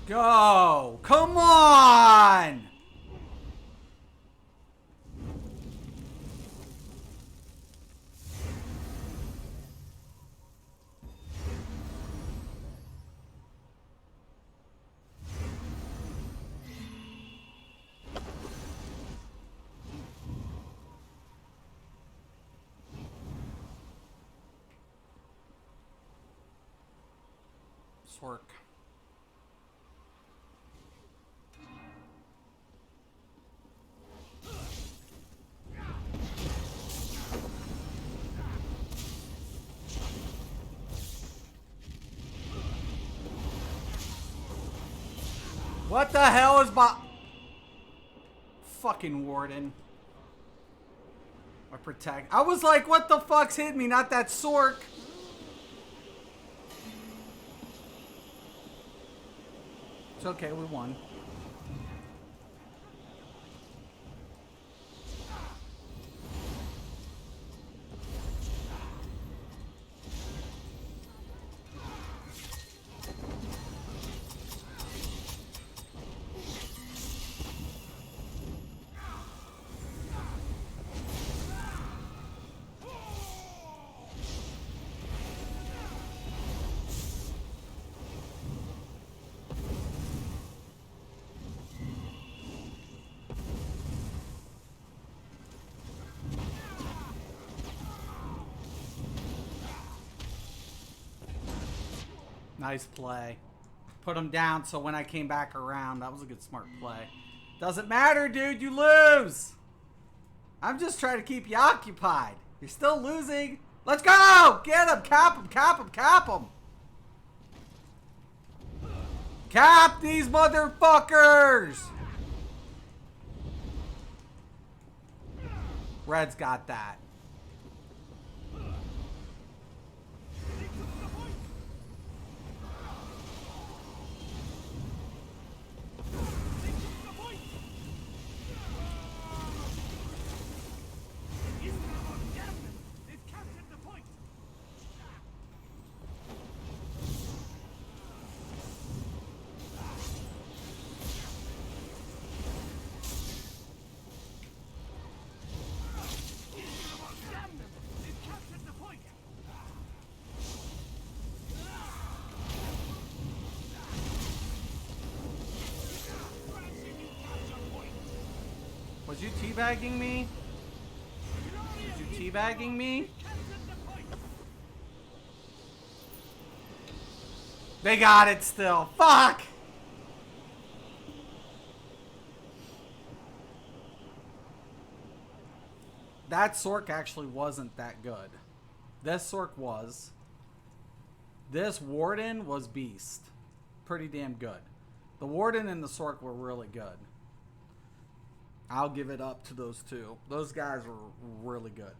Go! Come on! Work. What the hell is my fucking warden? I protect. I was like, what the fuck's hitting me? Not that Sork. It's okay, we won. Nice play. Put him down so when I came back around, that was a good smart play. Doesn't matter, dude. You lose. I'm just trying to keep you occupied. You're still losing. Let's go. Get him. Cap him. Cap him. Cap him. Cap these motherfuckers. Red's got that. Was you teabagging me? Was you teabagging me? They got it still. Fuck! That Sork actually wasn't that good. This Sork was. This Warden was beast. Pretty damn good. The Warden and the Sork were really good. I'll give it up to those two. Those guys were really good.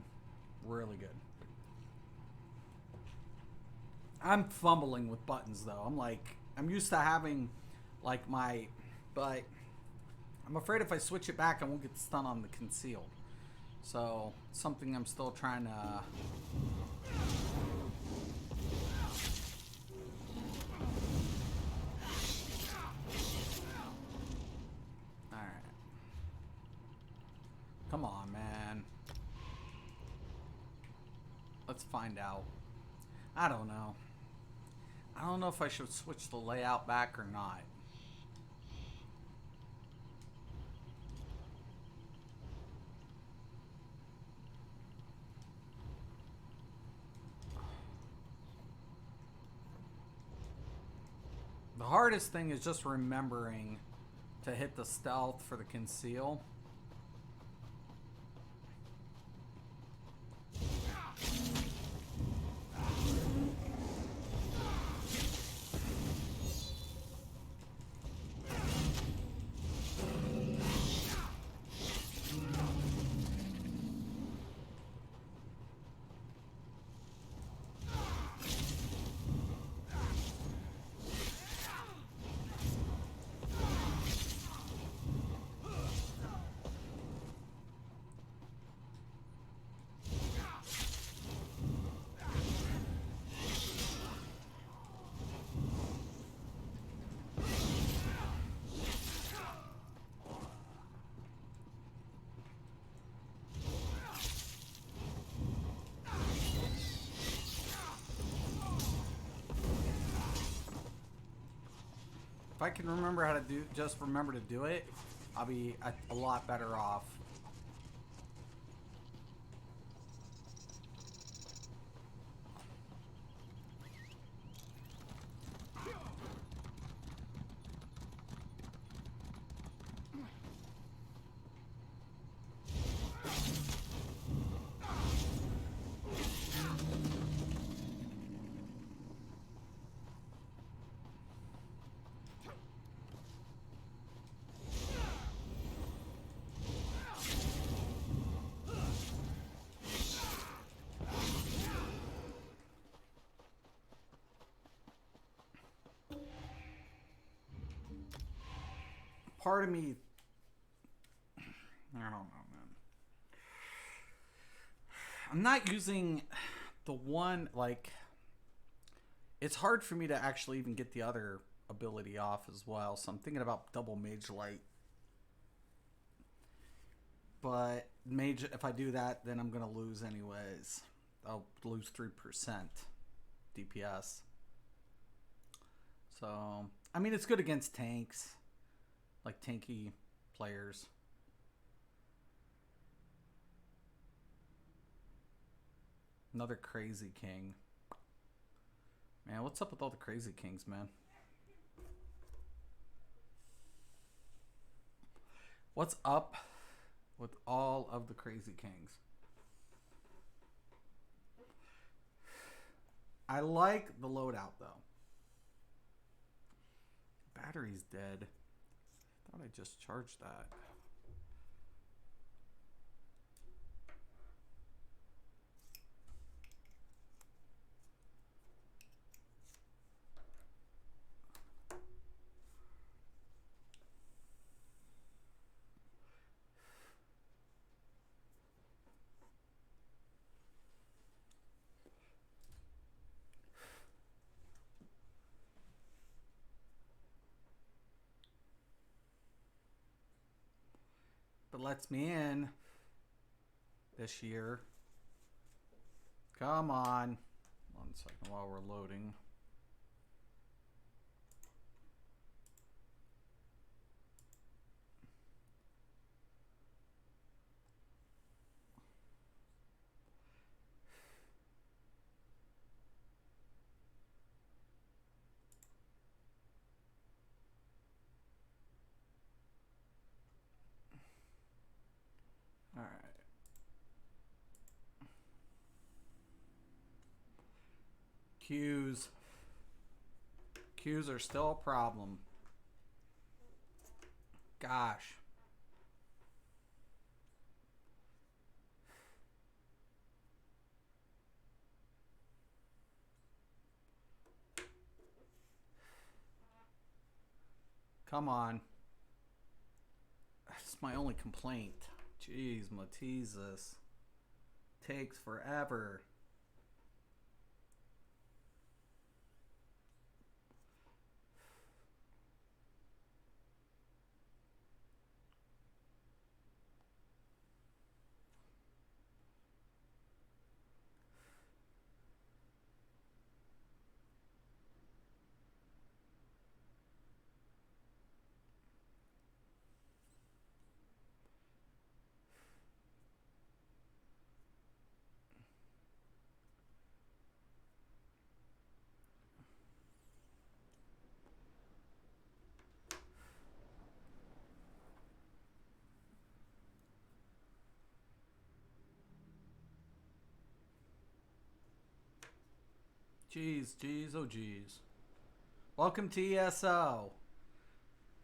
Really good. I'm fumbling with buttons though. I'm used to having like my, but I'm afraid if I switch it back I won't get the stun on the concealed. So, something I'm still trying to... Alright. Come on, man. Let's find out. I don't know. I don't know if I should switch the layout back or not. The hardest thing is just remembering to hit the stealth for the conceal. If I can remember how to remember to do it, I'll be a lot better off. Part of me, I don't know, man. I'm not using the one, like, it's hard for me to actually even get the other ability off as well, so I'm thinking about double Mage Light. But Mage, if I do that, then I'm going to lose anyways. I'll lose 3% DPS. So, I mean, it's good against tanks. Like tanky players. Another crazy king. Man, what's up with all the crazy kings, man? What's up with all of the crazy kings? I like the loadout though. Battery's dead. I thought I just charged that. But lets me in this year. Come on. 1 second while we're loading. Qs. Qs are still a problem. Gosh. Come on. That's my only complaint. Jeez, Matesis. Takes forever. Jeez, jeez, oh jeez. Welcome to ESO.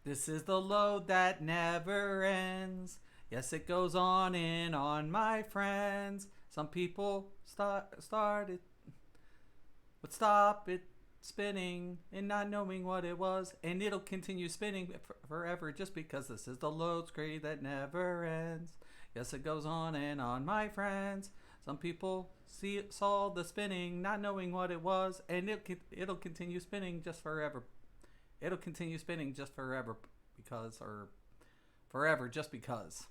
This is the load that never ends. Yes, it goes on and on, my friends. Some people start it, but stop it spinning and not knowing what it was, and it'll continue spinning forever just because this is the load screen that never ends. Yes, it goes on and on, my friends. Some people saw the spinning, not knowing what it was, and it'll continue spinning just forever. It'll continue spinning just forever because, or forever just because.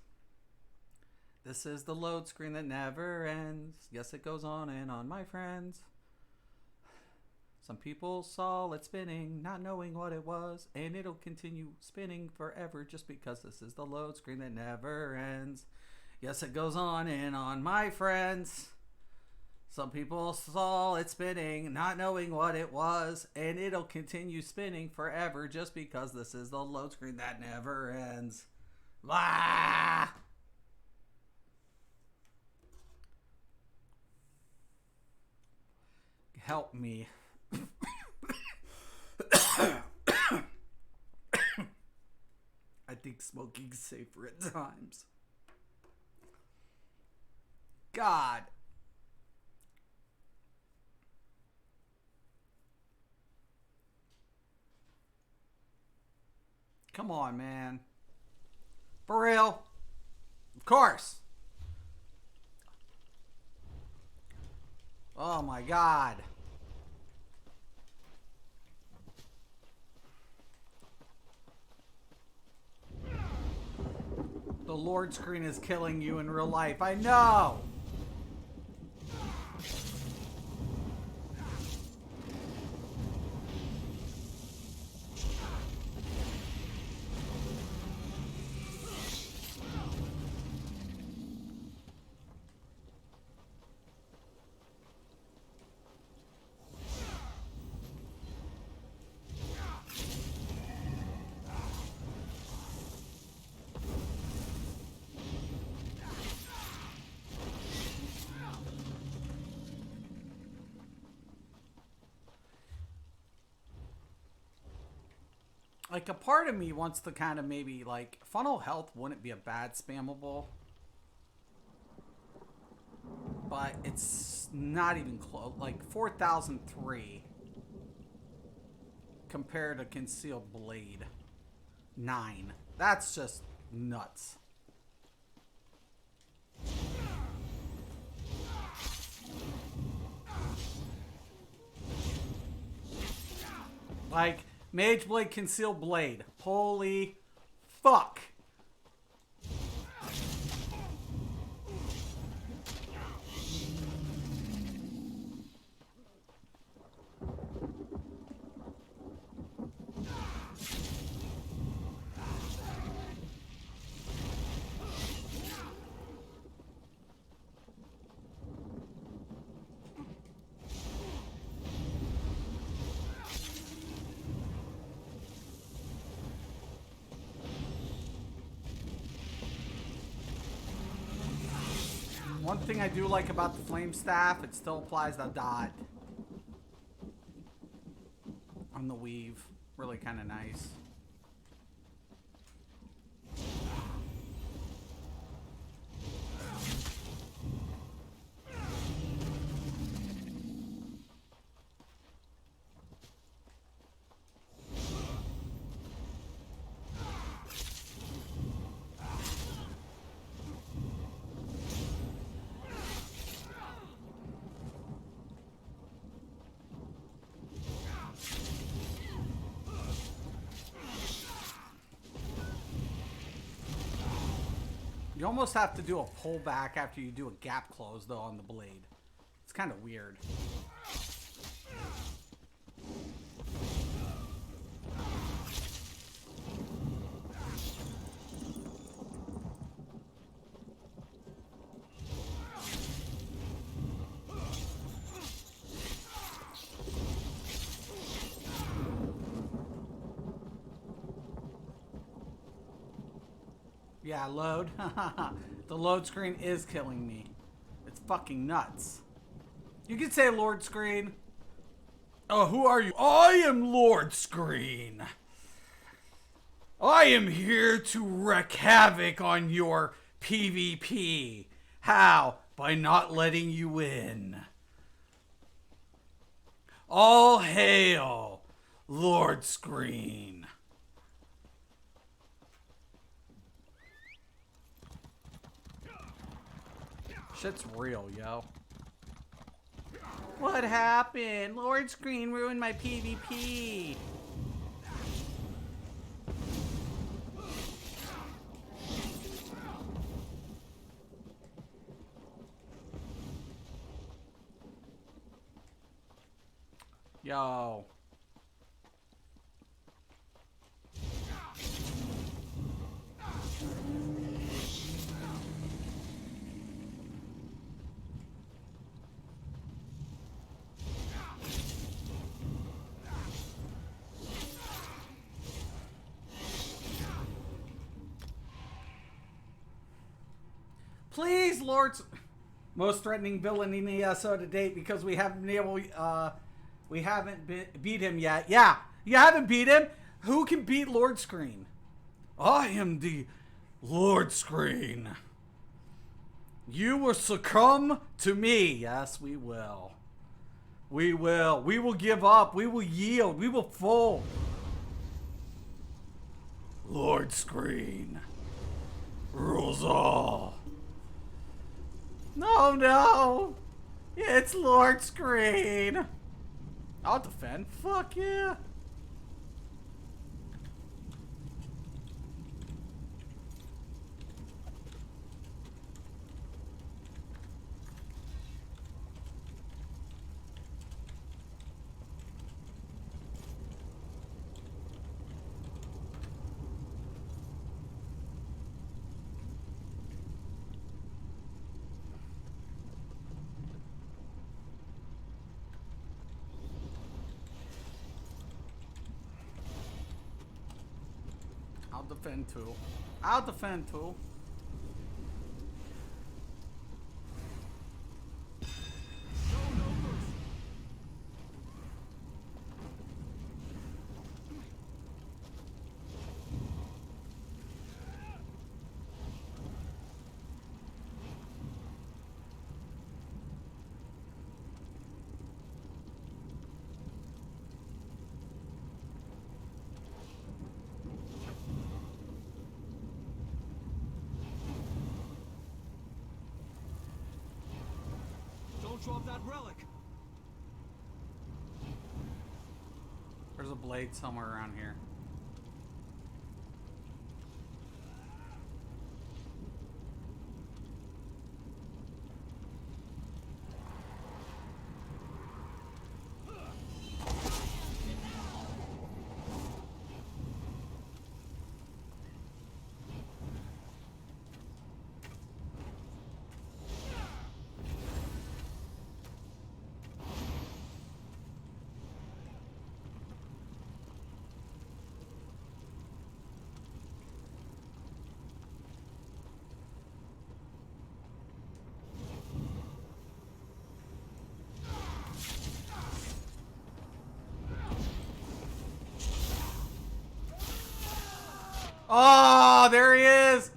This is the load screen that never ends. Yes, it goes on and on, my friends. Some people saw it spinning, not knowing what it was, and it'll continue spinning forever just because this is the load screen that never ends. Yes, it goes on and on, my friends. Some people saw it spinning, not knowing what it was, and it'll continue spinning forever just because this is the load screen that never ends. Ah! Help me. I think smoking's safer at times. God. Come on, man. For real? Of course. Oh my God. The Lord screen is killing you in real life. I know. Like, a part of me wants to kind of maybe, like, funnel health wouldn't be a bad spammable. But it's not even close. Like, 4,003 compared to Concealed Blade 9. That's just nuts. Like, Mage Blade, Concealed Blade. Holy fuck. One thing I do like about the Flame Staff, it still applies the dot. on the weave. Really kind of nice. You almost have to do a pullback after you do a gap close, though, on the blade. It's kind of weird. Yeah, load. The load screen is killing me. It's fucking nuts. You can say Lord Screen. Oh, who are you? I am Lord Screen. I am here to wreak havoc on your PvP. How? By not letting you in. All hail, Lord Screen. Shit's real, yo. What happened? Lord Screen ruined my PvP. Yo. Please, Lord's most threatening villain in ESO to date, because we haven't been able, we haven't beat him yet. Yeah, you haven't beat him. Who can beat Lord Screen? I am the Lord Screen. You will succumb to me. Yes, we will. We will. We will give up. We will yield. We will fold. Lord Screen rules all. No, no. It's Lord Screen. I'll defend. Fuck yeah. I'll defend too. I'll defend too. Don't drop that relic. There's a blade somewhere around here. Oh, there he is.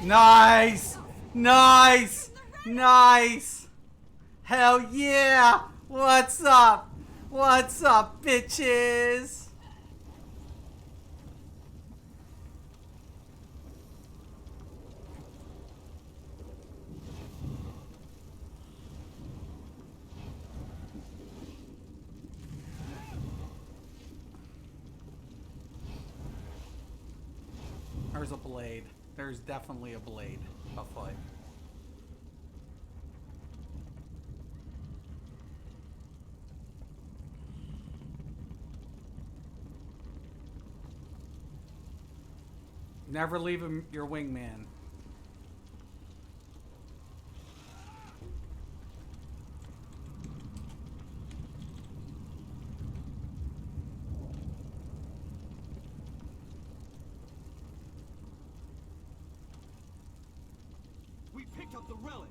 Nice! Nice! Nice! Hell yeah! What's up? What's up, bitches? There's a blade. There's definitely a blade afoot. Never leave him, your wingman. We picked up the relic.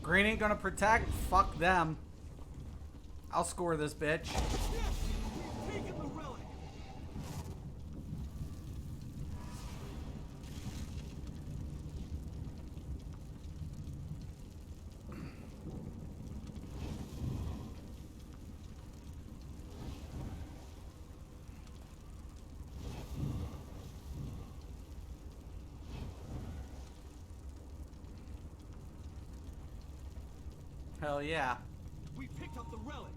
Green ain't gonna protect? Fuck them. I'll score this bitch. We've taken the relic. Hell yeah. We picked up the relic.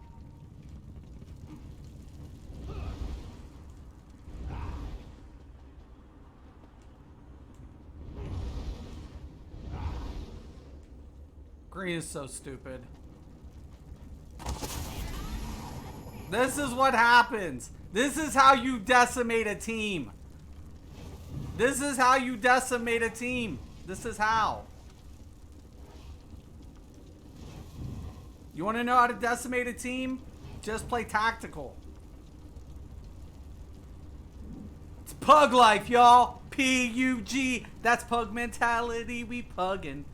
Green is so stupid. This is what happens. This is how you decimate a team. This is how you decimate a team. This is how. You want to know how to decimate a team? Just play tactical. It's pug life, y'all. P-U-G. That's pug mentality. We puggin'.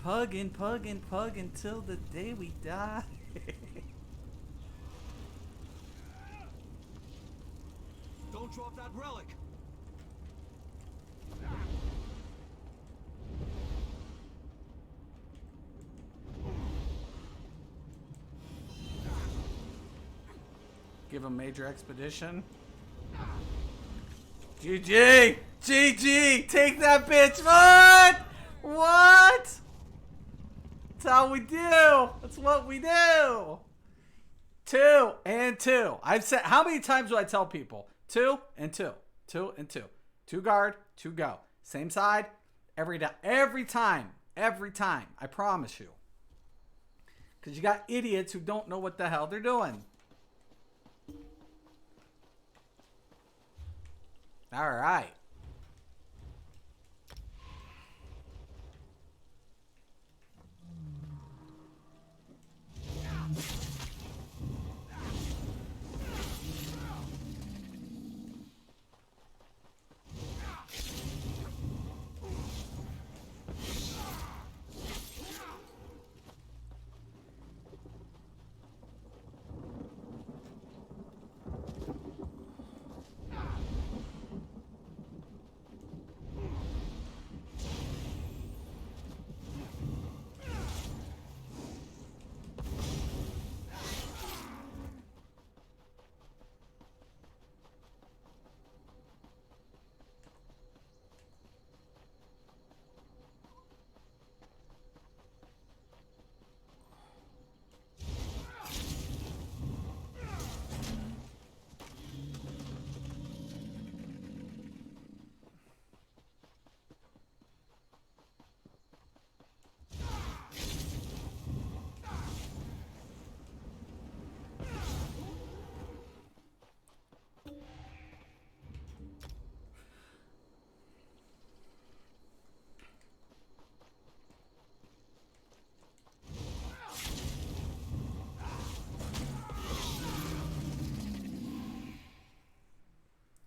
Puggin', puggin', puggin' till the day we die. Don't drop that relic. Give him major expedition. GG! GG! Take that bitch! What? What? That's how we do! That's what we do! 2 and 2. I've said, how many times do I tell people? 2 and 2. 2 and 2. 2 guard, 2 go. Same side, every time. Every time. I promise you. Because you got idiots who don't know what the hell they're doing. All right.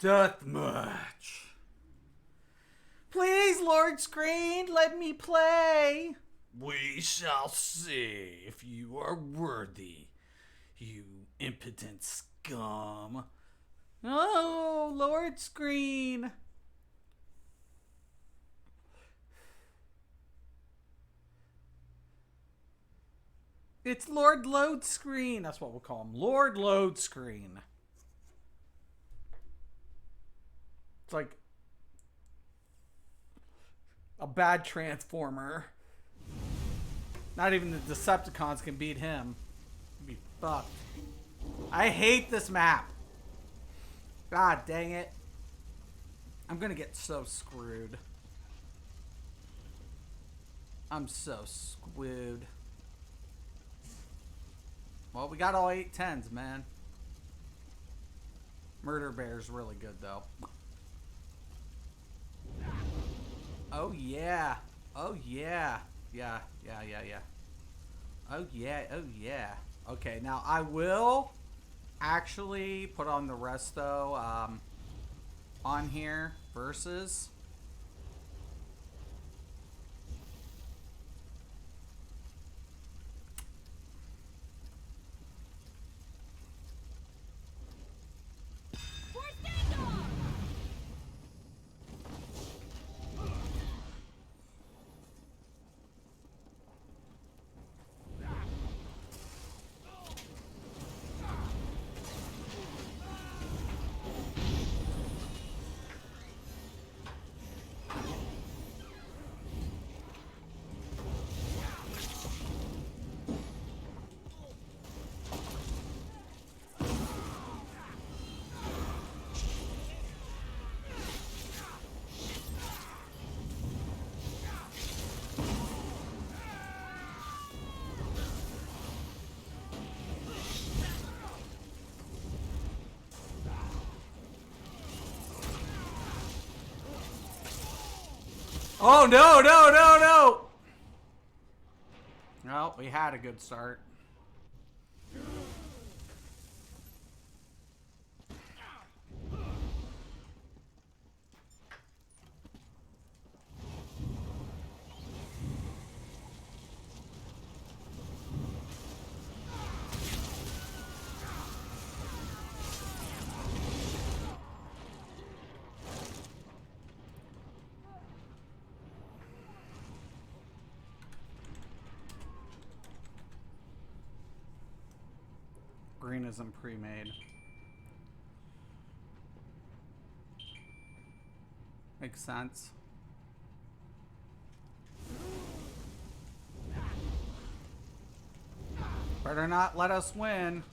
Deathmatch. Please, Lord Screen, let me play. We shall see if you are worthy, you impotent scum. Oh, Lord Screen. It's Lord Load Screen. That's what we'll call him. Lord Load Screen. It's like a bad Transformer. Not even the Decepticons can beat him. He'd be fucked. I hate this map. God dang it. I'm gonna get so screwed. I'm so screwed. Well, we got all 8 10s, man. Murder Bear's really good, though. Oh, yeah. Oh, yeah. Yeah. Oh, yeah. Oh, yeah. Okay, now I will actually put on the resto on here versus... Oh, no, no, no, no! Well, we had a good start. Green isn't pre-made. Makes sense. Better not let us win.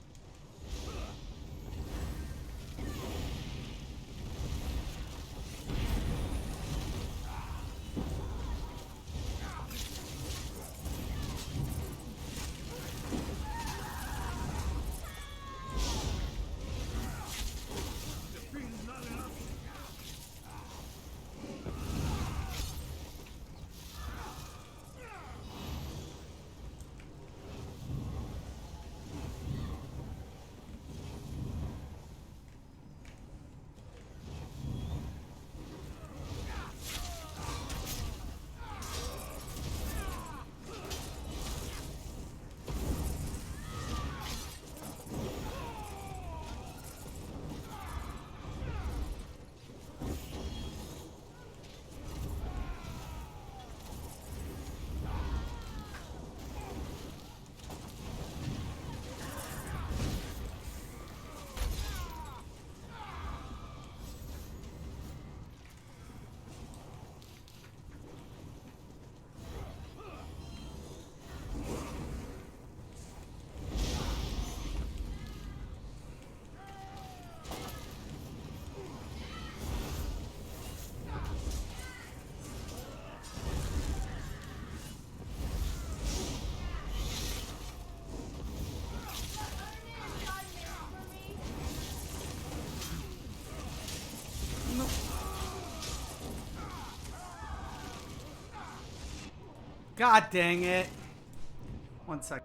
God dang it. 1 sec.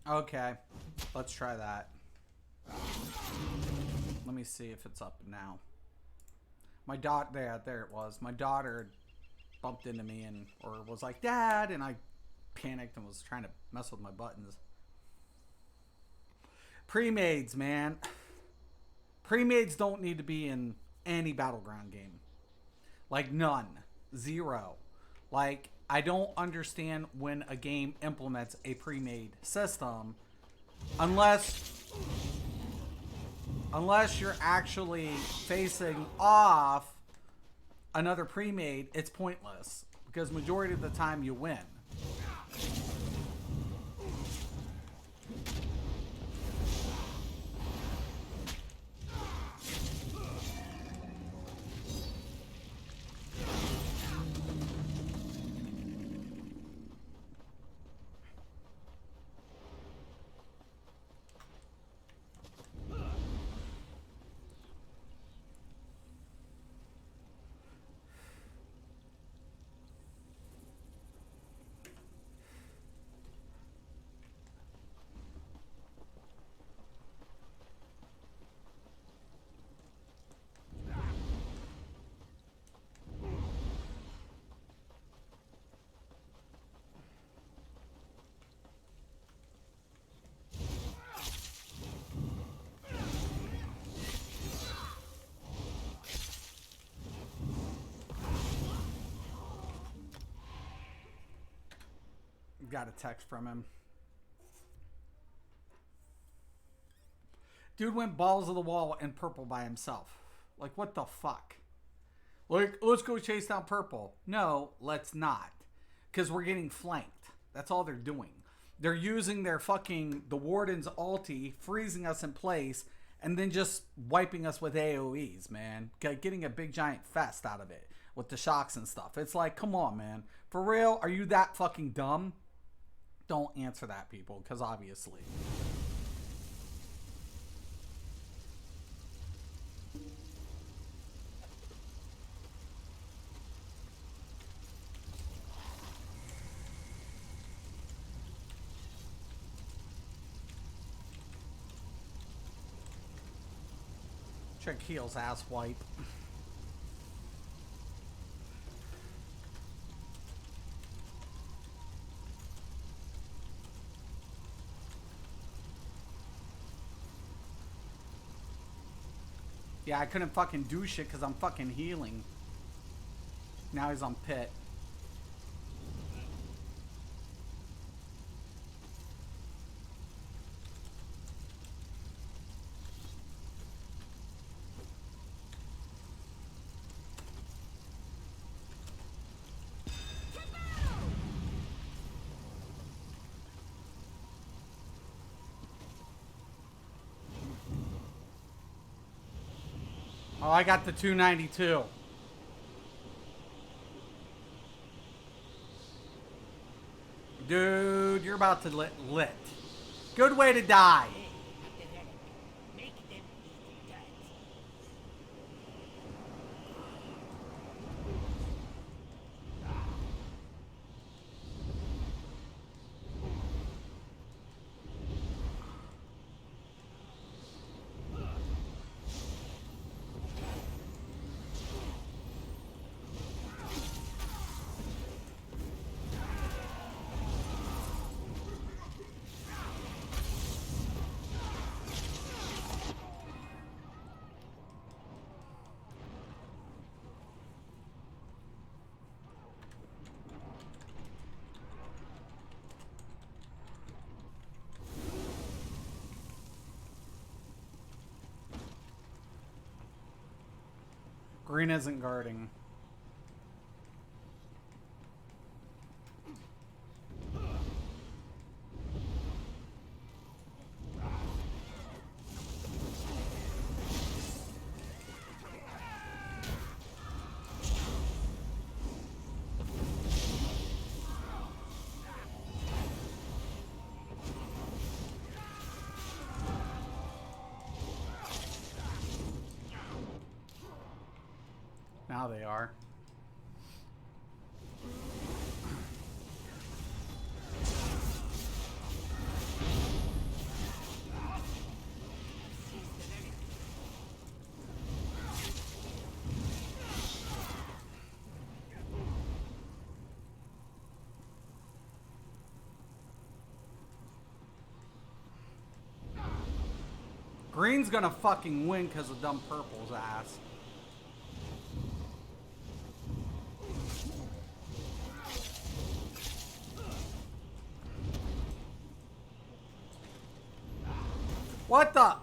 Okay, let's try that. Let me see if it's up now. My daughter, there it was. My daughter bumped into me or was like, Dad, and I panicked and was trying to mess with my buttons. Pre-mades, man. Pre-mades don't need to be in any Battleground game. Like, none. Zero. Like, I don't understand when a game implements a pre-made system unless you're actually facing off another pre-made. It's pointless because majority of the time you win. Got a text from him. Dude went balls of the wall in purple by himself. Like, what the fuck? Like, let's go chase down purple. No, let's not. Because we're getting flanked. That's all they're doing. They're using their fucking, the Warden's ulti, freezing us in place, and then just wiping us with AoEs, man. Getting a big giant fest out of it with the shocks and stuff. It's like, come on, man. For real? Are you that fucking dumb? Don't answer that, people, because obviously. Check heels, ass wipe. Yeah, I couldn't fucking do shit because I'm fucking healing. Now he's on pit. Oh, I got the 292. Dude, you're about to lit. Good way to die. Green isn't guarding. Now they are. Green's gonna fucking win because of dumb purple's ass. What the?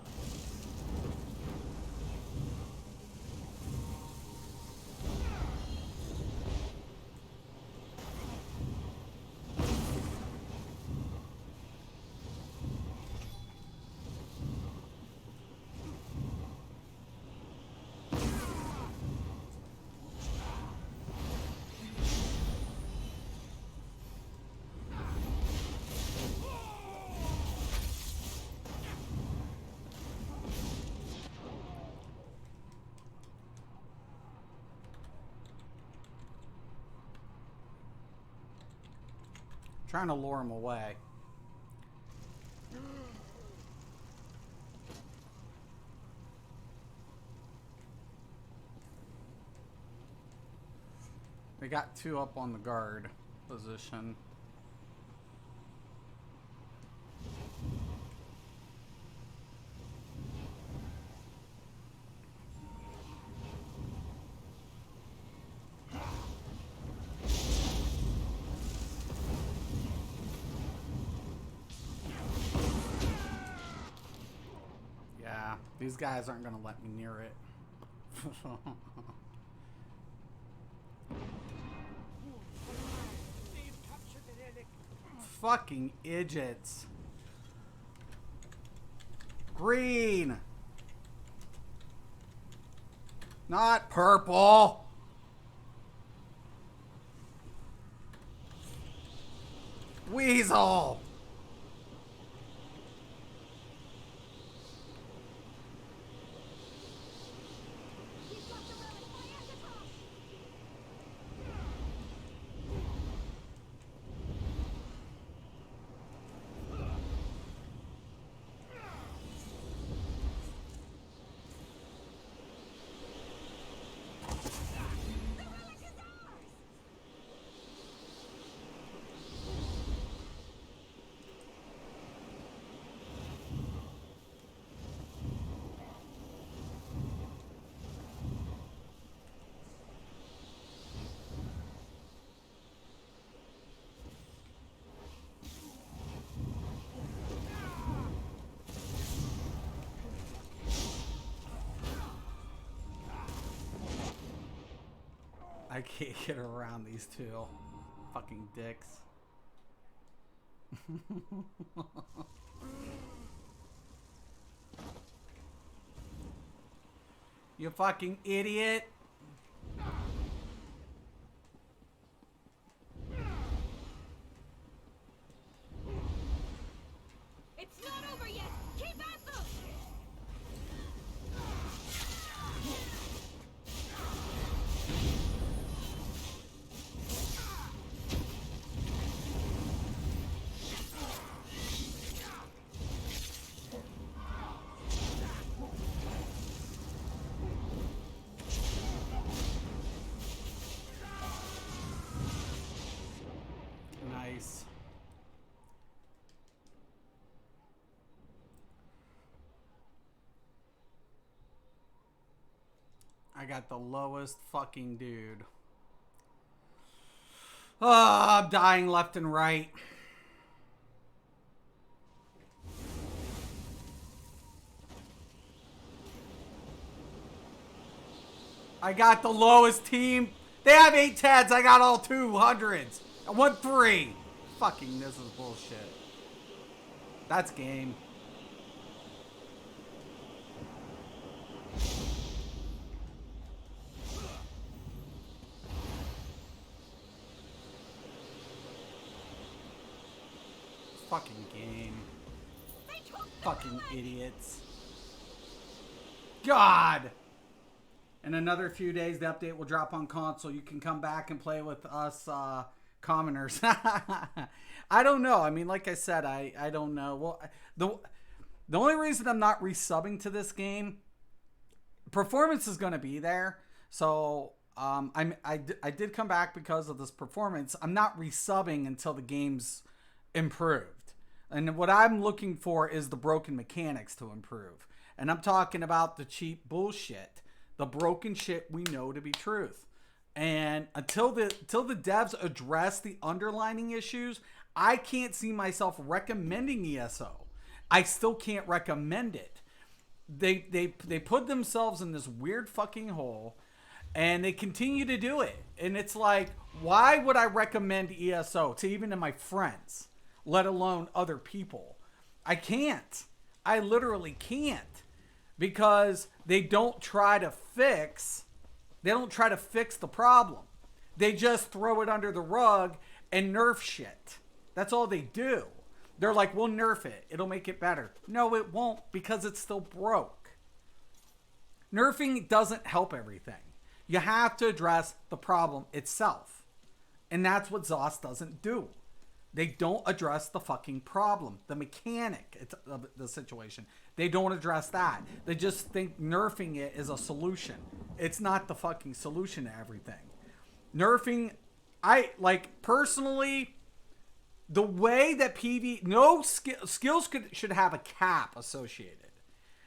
Trying to lure him away. We got two up on the guard position. Yeah, these guys aren't gonna let me near it. Fucking idiots. Green. Not purple. Weasel. I can't get around these two fucking dicks. You fucking idiot. It's not over yet. Keep at them. Nice. I got the lowest fucking dude. Oh, I'm dying left and right. I got the lowest team. They have 8 Teds. I got all 200s. I won 3. Fucking, this is bullshit. That's game. Fucking game. Fucking idiots. God! In another few days, the update will drop on console. You can come back and play with us commoners. I don't know. I mean, like I said, I don't know. Well, the only reason I'm not resubbing to this game, performance is going to be there. So I did come back because of this performance. I'm not resubbing until the game's improved. And what I'm looking for is the broken mechanics to improve. And I'm talking about the cheap bullshit, the broken shit we know to be truth. And until the devs address the underlying issues, I can't see myself recommending ESO. I still can't recommend it. They put themselves in this weird fucking hole, and they continue to do it. And it's like, why would I recommend ESO to even to my friends, let alone other people? I can't. I literally can't, because they don't try to fix the problem. They just throw it under the rug and nerf shit. That's all they do. They're like, we'll nerf it. It'll make it better. No, it won't, because it's still broke. Nerfing doesn't help everything. You have to address the problem itself. And that's what ZOS doesn't do. They don't address the fucking problem, the mechanic of the situation. They don't address that. They just think nerfing it is a solution. It's not the fucking solution to everything. Nerfing, personally, the way that no skills should have a cap associated.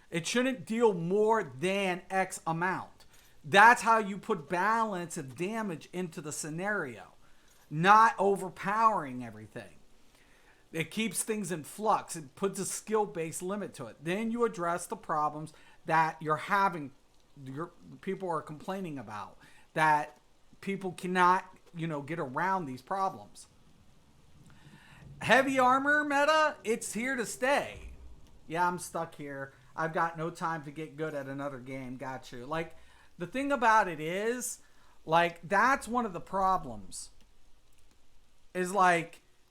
It shouldn't deal more than X amount. That's how you put balance of damage into the scenario. Not overpowering everything. It keeps things in flux. It puts a skill-based limit to it. Then you address the problems that you're having, people are complaining about, that people cannot, get around these problems. Heavy armor meta, it's here to stay. Yeah, I'm stuck here. I've got no time to get good at another game. Got you. The thing about it is, that's one of the problems. Is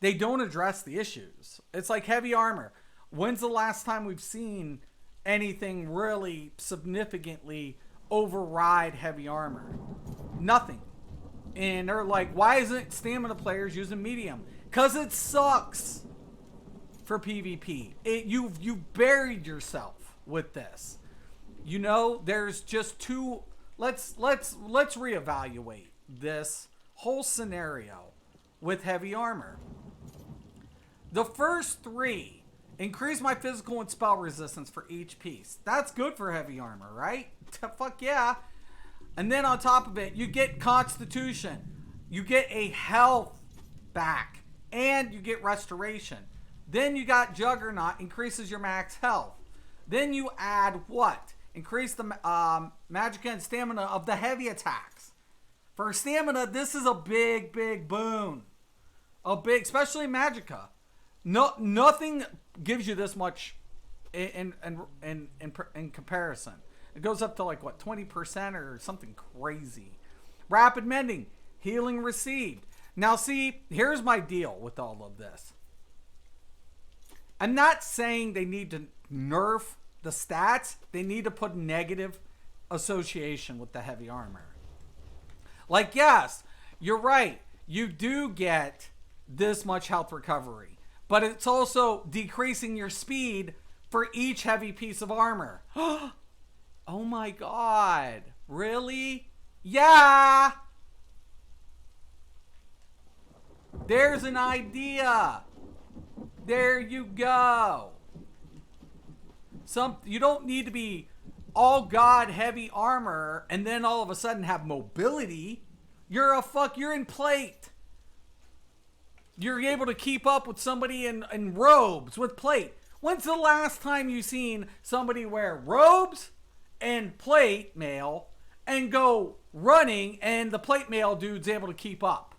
they don't address the issues. It's like heavy armor. When's the last time we've seen anything really significantly override heavy armor? Nothing. And they're like, why isn't stamina players using medium? Because it sucks for PvP. You've buried yourself with this. There's just two. Let's reevaluate this whole scenario with heavy armor. The first three increase my physical and spell resistance for each piece. That's good for heavy armor, right? Fuck yeah. And then on top of it, you get constitution. You get a health back. And you get restoration. Then you got Juggernaut, increases your max health. Then you add what? Increase the magicka and stamina of the heavy attacks. For stamina, this is a big, big boon. Especially magicka. Nothing gives you this much in comparison. It goes up to 20% or something crazy. Rapid mending, healing received. Now see, here's my deal with all of this. I'm not saying they need to nerf the stats. They need to put negative association with the heavy armor. Yes, you're right. You do get this much health recovery. But it's also decreasing your speed for each heavy piece of armor. Oh my god. Really? Yeah! There's an idea. There you go. You don't need to be all god heavy armor and then all of a sudden have mobility. You're in plate. You're able to keep up with somebody in robes with plate. When's the last time you seen somebody wear robes and plate mail and go running and the plate mail dude's able to keep up?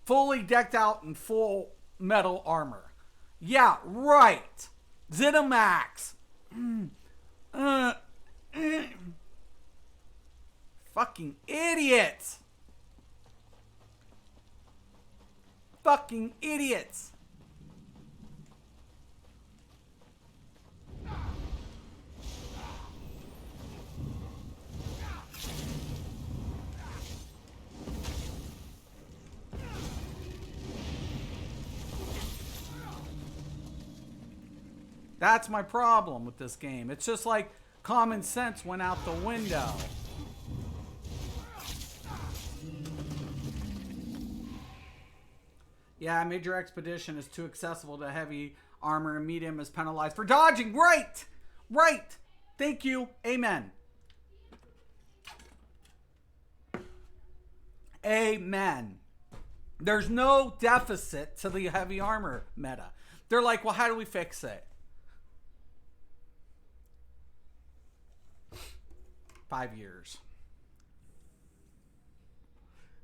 Fully decked out in full metal armor. Yeah, right. Zenimax. Fucking idiots. Fucking idiots. That's my problem with this game. It's just like common sense went out the window. Yeah, major expedition is too accessible to heavy armor and medium is penalized for dodging. Right! Right. Thank you. Amen. Amen. There's no deficit to the heavy armor meta. They're like, well, how do we fix it? 5 years.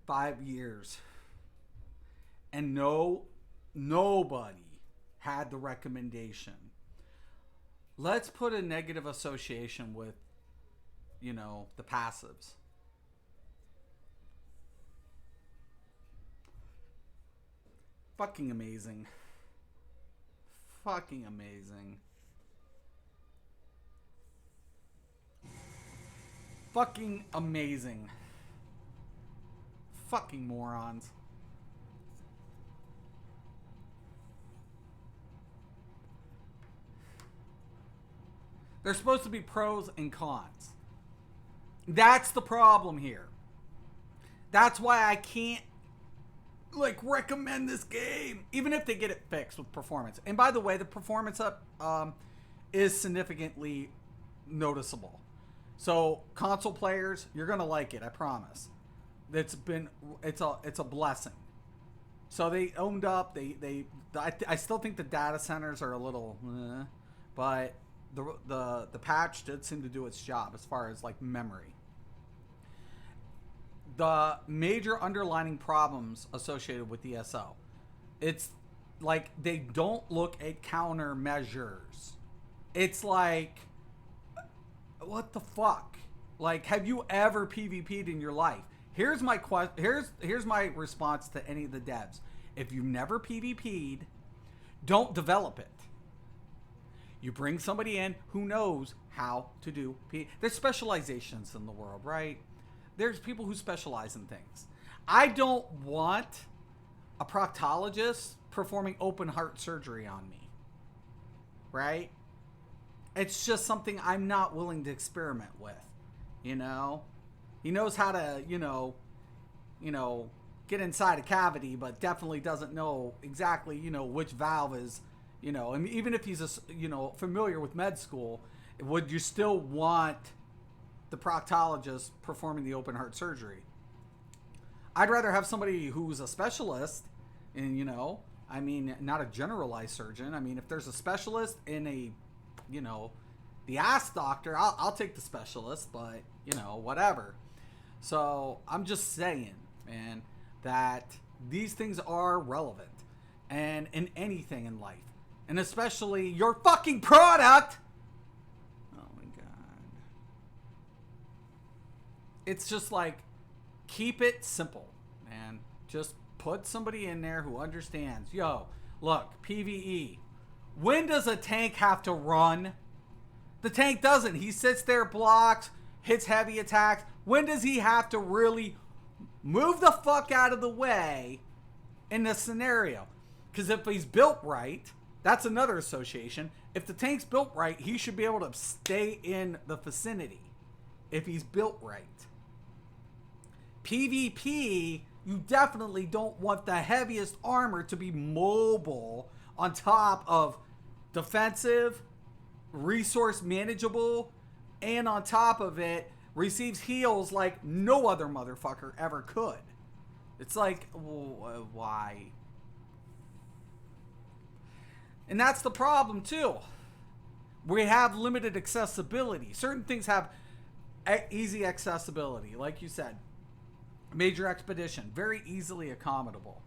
5 years. And nobody had the recommendation. Let's put a negative association with, the passives. Fucking amazing. Fucking amazing. Fucking amazing. Fucking morons. There's supposed to be pros and cons. That's the problem here. That's why I can't recommend this game, even if they get it fixed with performance. And by the way, the performance up is significantly noticeable. So console players, you're gonna like it, I promise. It's a blessing. So they owned up. I still think the data centers are a little, but the patch did seem to do its job as far as memory. The major underlining problems associated with ESO, it's like they don't look at countermeasures. It's like, what the fuck? Have you ever PvP'd in your life? Here's my here's my response to any of the devs. If you've never PvP'd, don't develop it. You bring somebody in who knows how to do PvP. There's specializations in the world, right? There's people who specialize in things. I don't want a proctologist performing open heart surgery on me, right? It's just something I'm not willing to experiment with, He knows how to, get inside a cavity, but definitely doesn't know exactly, which valve is, and even if he's, familiar with med school, would you still want the proctologist performing the open heart surgery? I'd rather have somebody who's a specialist and, not a generalized surgeon. I mean, if there's a specialist in a, the ass doctor, I'll take the specialist, but, whatever. So I'm just saying, man, that these things are relevant and in anything in life, and especially your fucking product. Oh my God. It's just keep it simple, man. Just put somebody in there who understands. Yo, look, PvE. When does a tank have to run? The tank doesn't. He sits there, blocks, hits heavy attacks. When does he have to really move the fuck out of the way in this scenario? Because if he's built right, that's another association. If the tank's built right, he should be able to stay in the vicinity if he's built right. PvP, you definitely don't want the heaviest armor to be mobile on top of defensive, resource manageable, and on top of it, receives heals like no other motherfucker ever could. It's why? And that's the problem too. We have limited accessibility. Certain things have easy accessibility, like you said. Major expedition, very easily accommodable.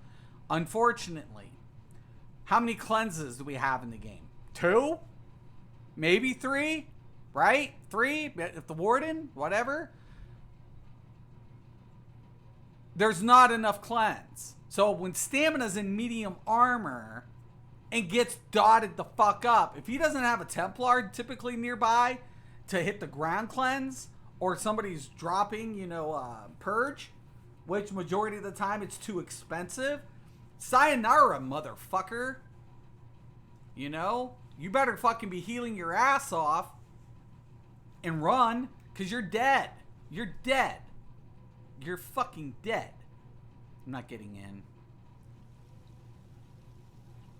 Unfortunately, how many cleanses do we have in the game? 2? Maybe 3? Right? 3? If the warden, whatever. There's not enough cleanse. So when stamina's in medium armor and gets dotted the fuck up, if he doesn't have a Templar typically nearby to hit the ground cleanse, or somebody's dropping, purge, which majority of the time it's too expensive, sayonara, motherfucker. You better fucking be healing your ass off and run, because you're dead. You're dead. You're fucking dead. I'm not getting in.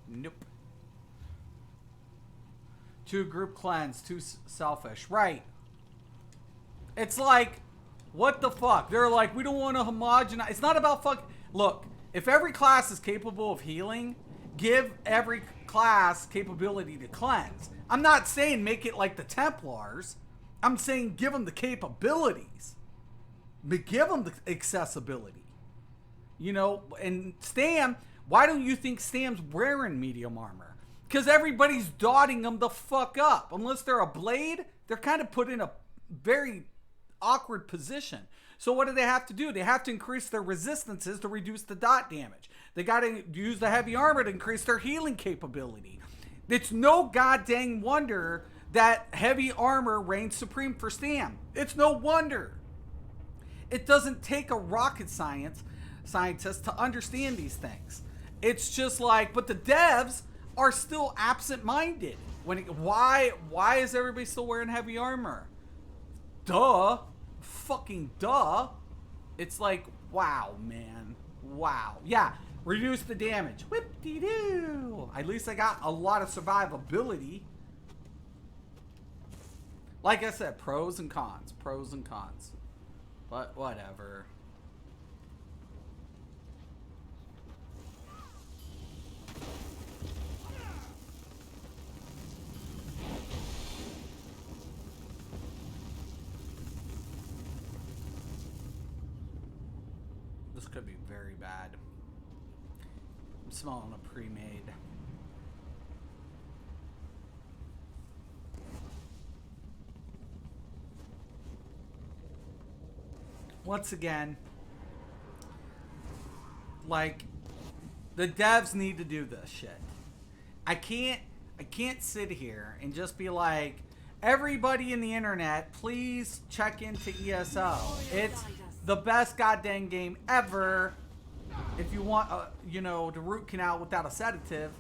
Nope. Too group cleanse, too selfish. Right. It's like, what the fuck? They're like, we don't want to homogenize. It's not about fuck. Look, if every class is capable of healing, give every class capability to cleanse. I'm not saying make it like the Templars. I'm saying give them the capabilities. But give them the accessibility. You know, and Stam, why don't you think Stam's wearing medium armor? Because everybody's dotting them the fuck up. Unless they're a blade, they're kind of put in a very awkward position. So what do they have to do? They have to increase their resistances to reduce the dot damage. They got to use the heavy armor to increase their healing capability. It's no goddamn wonder that heavy armor reigns supreme for Stam. It's no wonder. It doesn't take a rocket scientist to understand these things. It's just like, but the devs are still absent-minded. Why is everybody still wearing heavy armor? Duh. Fucking duh. It's like, wow, man. Wow. Yeah, reduce the damage. Whip-de-doo. At least I got a lot of survivability. Like I said, pros and cons. Pros and cons. But whatever. This could be very bad. I'm smelling a pre-made. Once again, like, the devs need to do this shit. I can't sit here and just be like, everybody in the internet, please check into ESO. It's the best goddamn game ever. If you want, you know, the root canal without a sedative.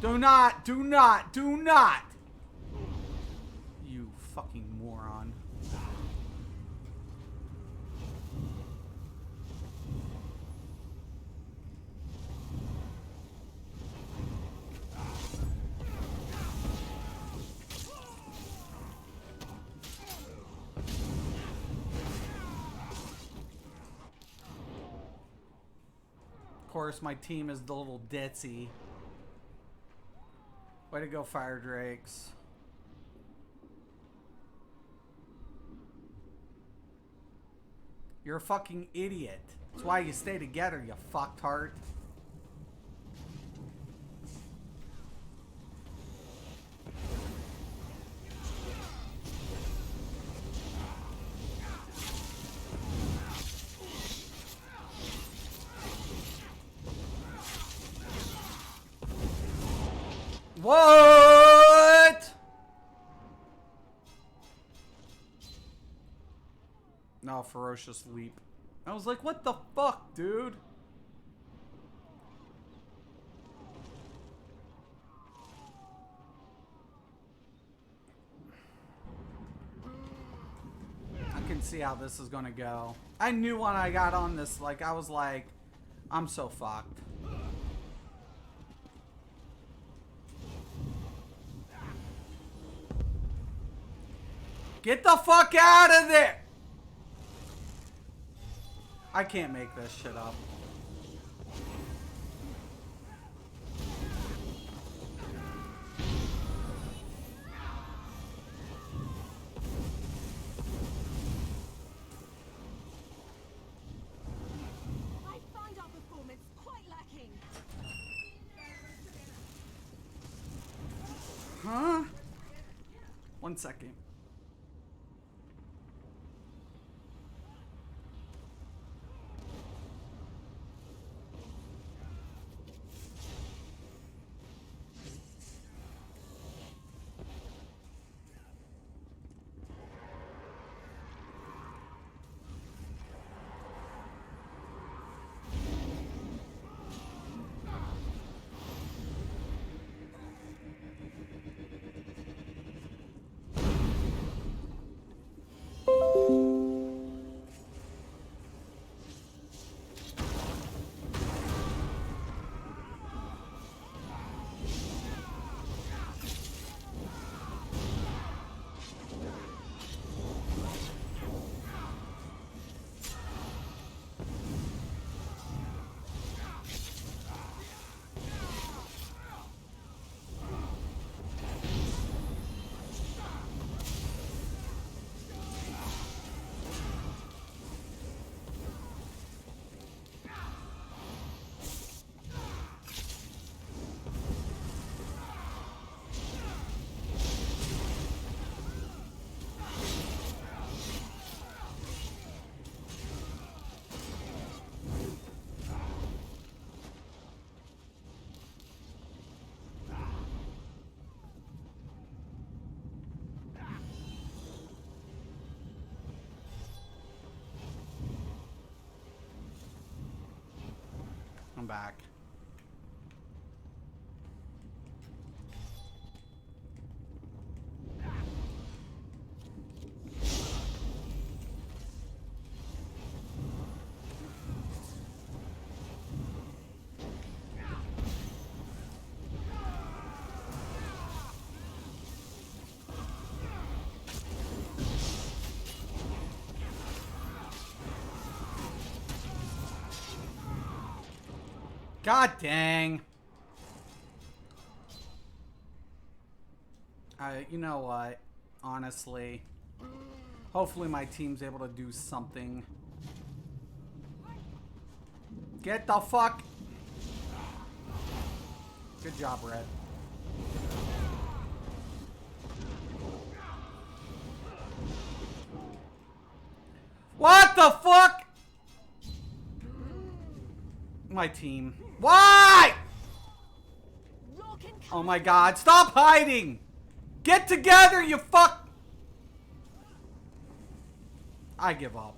Do not. You fucking moron. Of course, my team is the little ditzy. Way to go, Fire Drakes. You're a fucking idiot. That's why you stay together, you fucktard. What? No, ferocious leap. I was like, what the fuck, dude? I can see how this is gonna go. I knew when I got on this, like, I was like, I'm so fucked. Get the fuck out of there! I can't make this shit up. I find our performance quite lacking. Huh? 1 second. I'm back. God dang. You know what? Honestly, hopefully my team's able to do something. Get the fuck. Good job, Red. What the fuck? My team. Why? Oh my god, stop hiding! Get together, you fuck! I give up.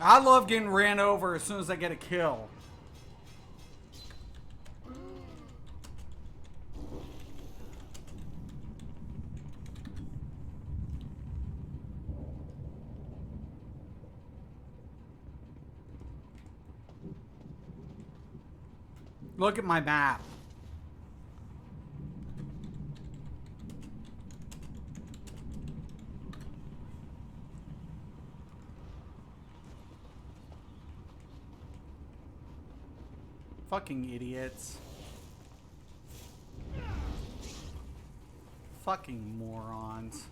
I love getting ran over as soon as I get a kill. Look at my map. Fucking idiots. Fucking morons.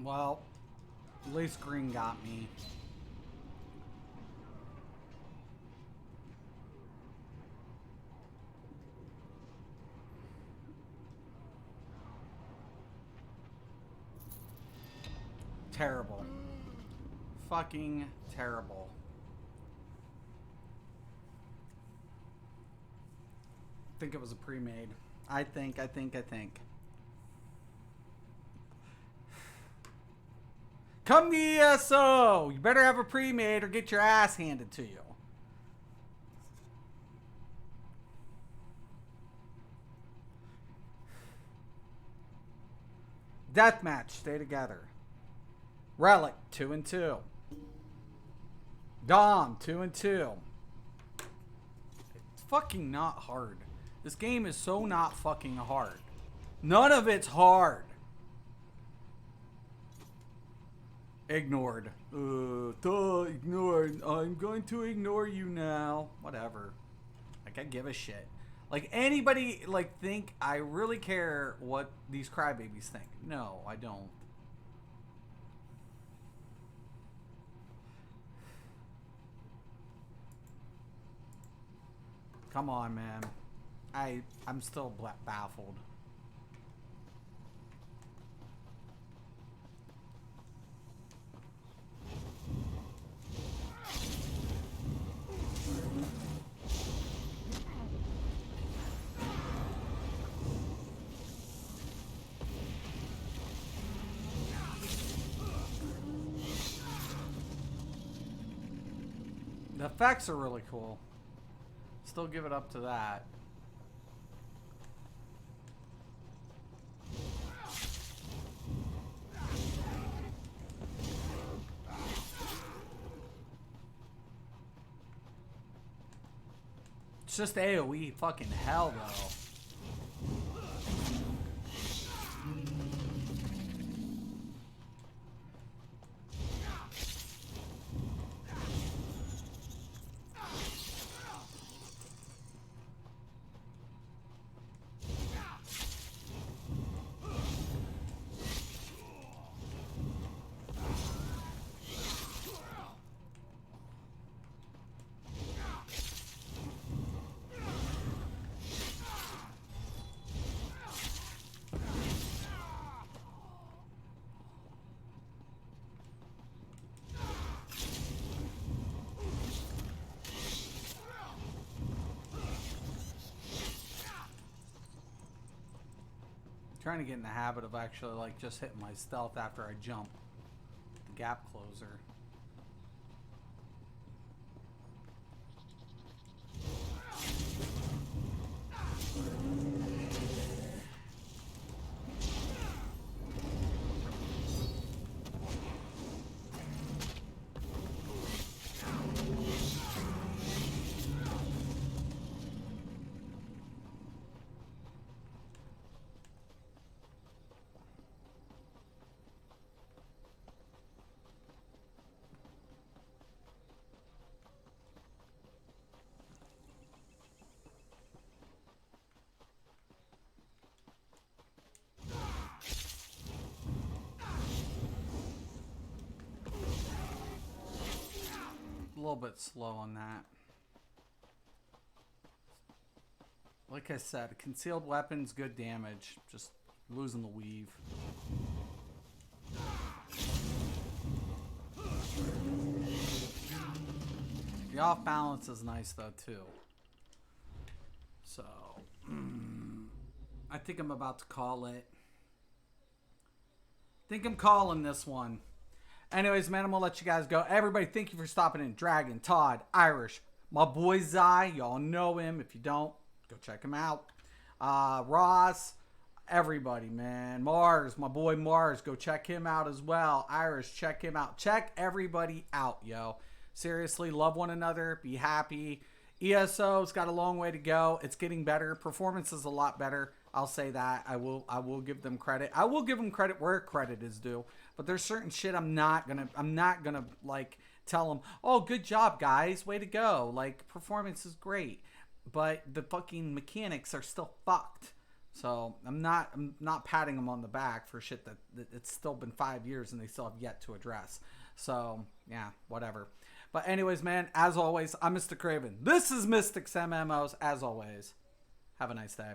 Well, at least green got me. Terrible. Fucking terrible. I think it was a pre-made. I think. Come to ESO! You better have a pre-made or get your ass handed to you. Deathmatch, stay together. Relic, 2 and 2. Dom, 2 and 2. It's fucking not hard. This game is so not fucking hard. None of it's hard. Ignored. Ignored. I'm going to ignore you now. Whatever. Like, I give a shit. Like, anybody, like, think I really care what these crybabies think? No, I don't. Come on, man. I'm still baffled. The effects are really cool. Still give it up to that. It's just AoE fucking hell though. Trying to get in the habit of actually like just hitting my stealth after I jump. The gap closer. A little bit slow on that. Like I said, concealed weapons, good damage. Just losing the weave. The off balance is nice though too. So, I think I'm about to call it. I think I'm calling this one. Anyways, man, I'm going to let you guys go. Everybody, thank you for stopping in. Dragon, Todd, Irish, my boy Zai. Y'all know him. If you don't, go check him out. Ross, everybody, man. Mars, my boy Mars. Go check him out as well. Irish, check him out. Check everybody out, yo. Seriously, love one another. Be happy. ESO's got a long way to go. It's getting better. Performance is a lot better. I'll say that. I will give them credit. I will give them credit where credit is due. But there's certain shit I'm not gonna like tell them, oh, good job, guys, way to go. Like, performance is great, but the fucking mechanics are still fucked. So I'm not patting them on the back for shit that it's still been 5 years and they still have yet to address. So yeah, whatever. But anyways, man, as always, I'm Mr. Craven. This is Mystics MMOs. As always, have a nice day.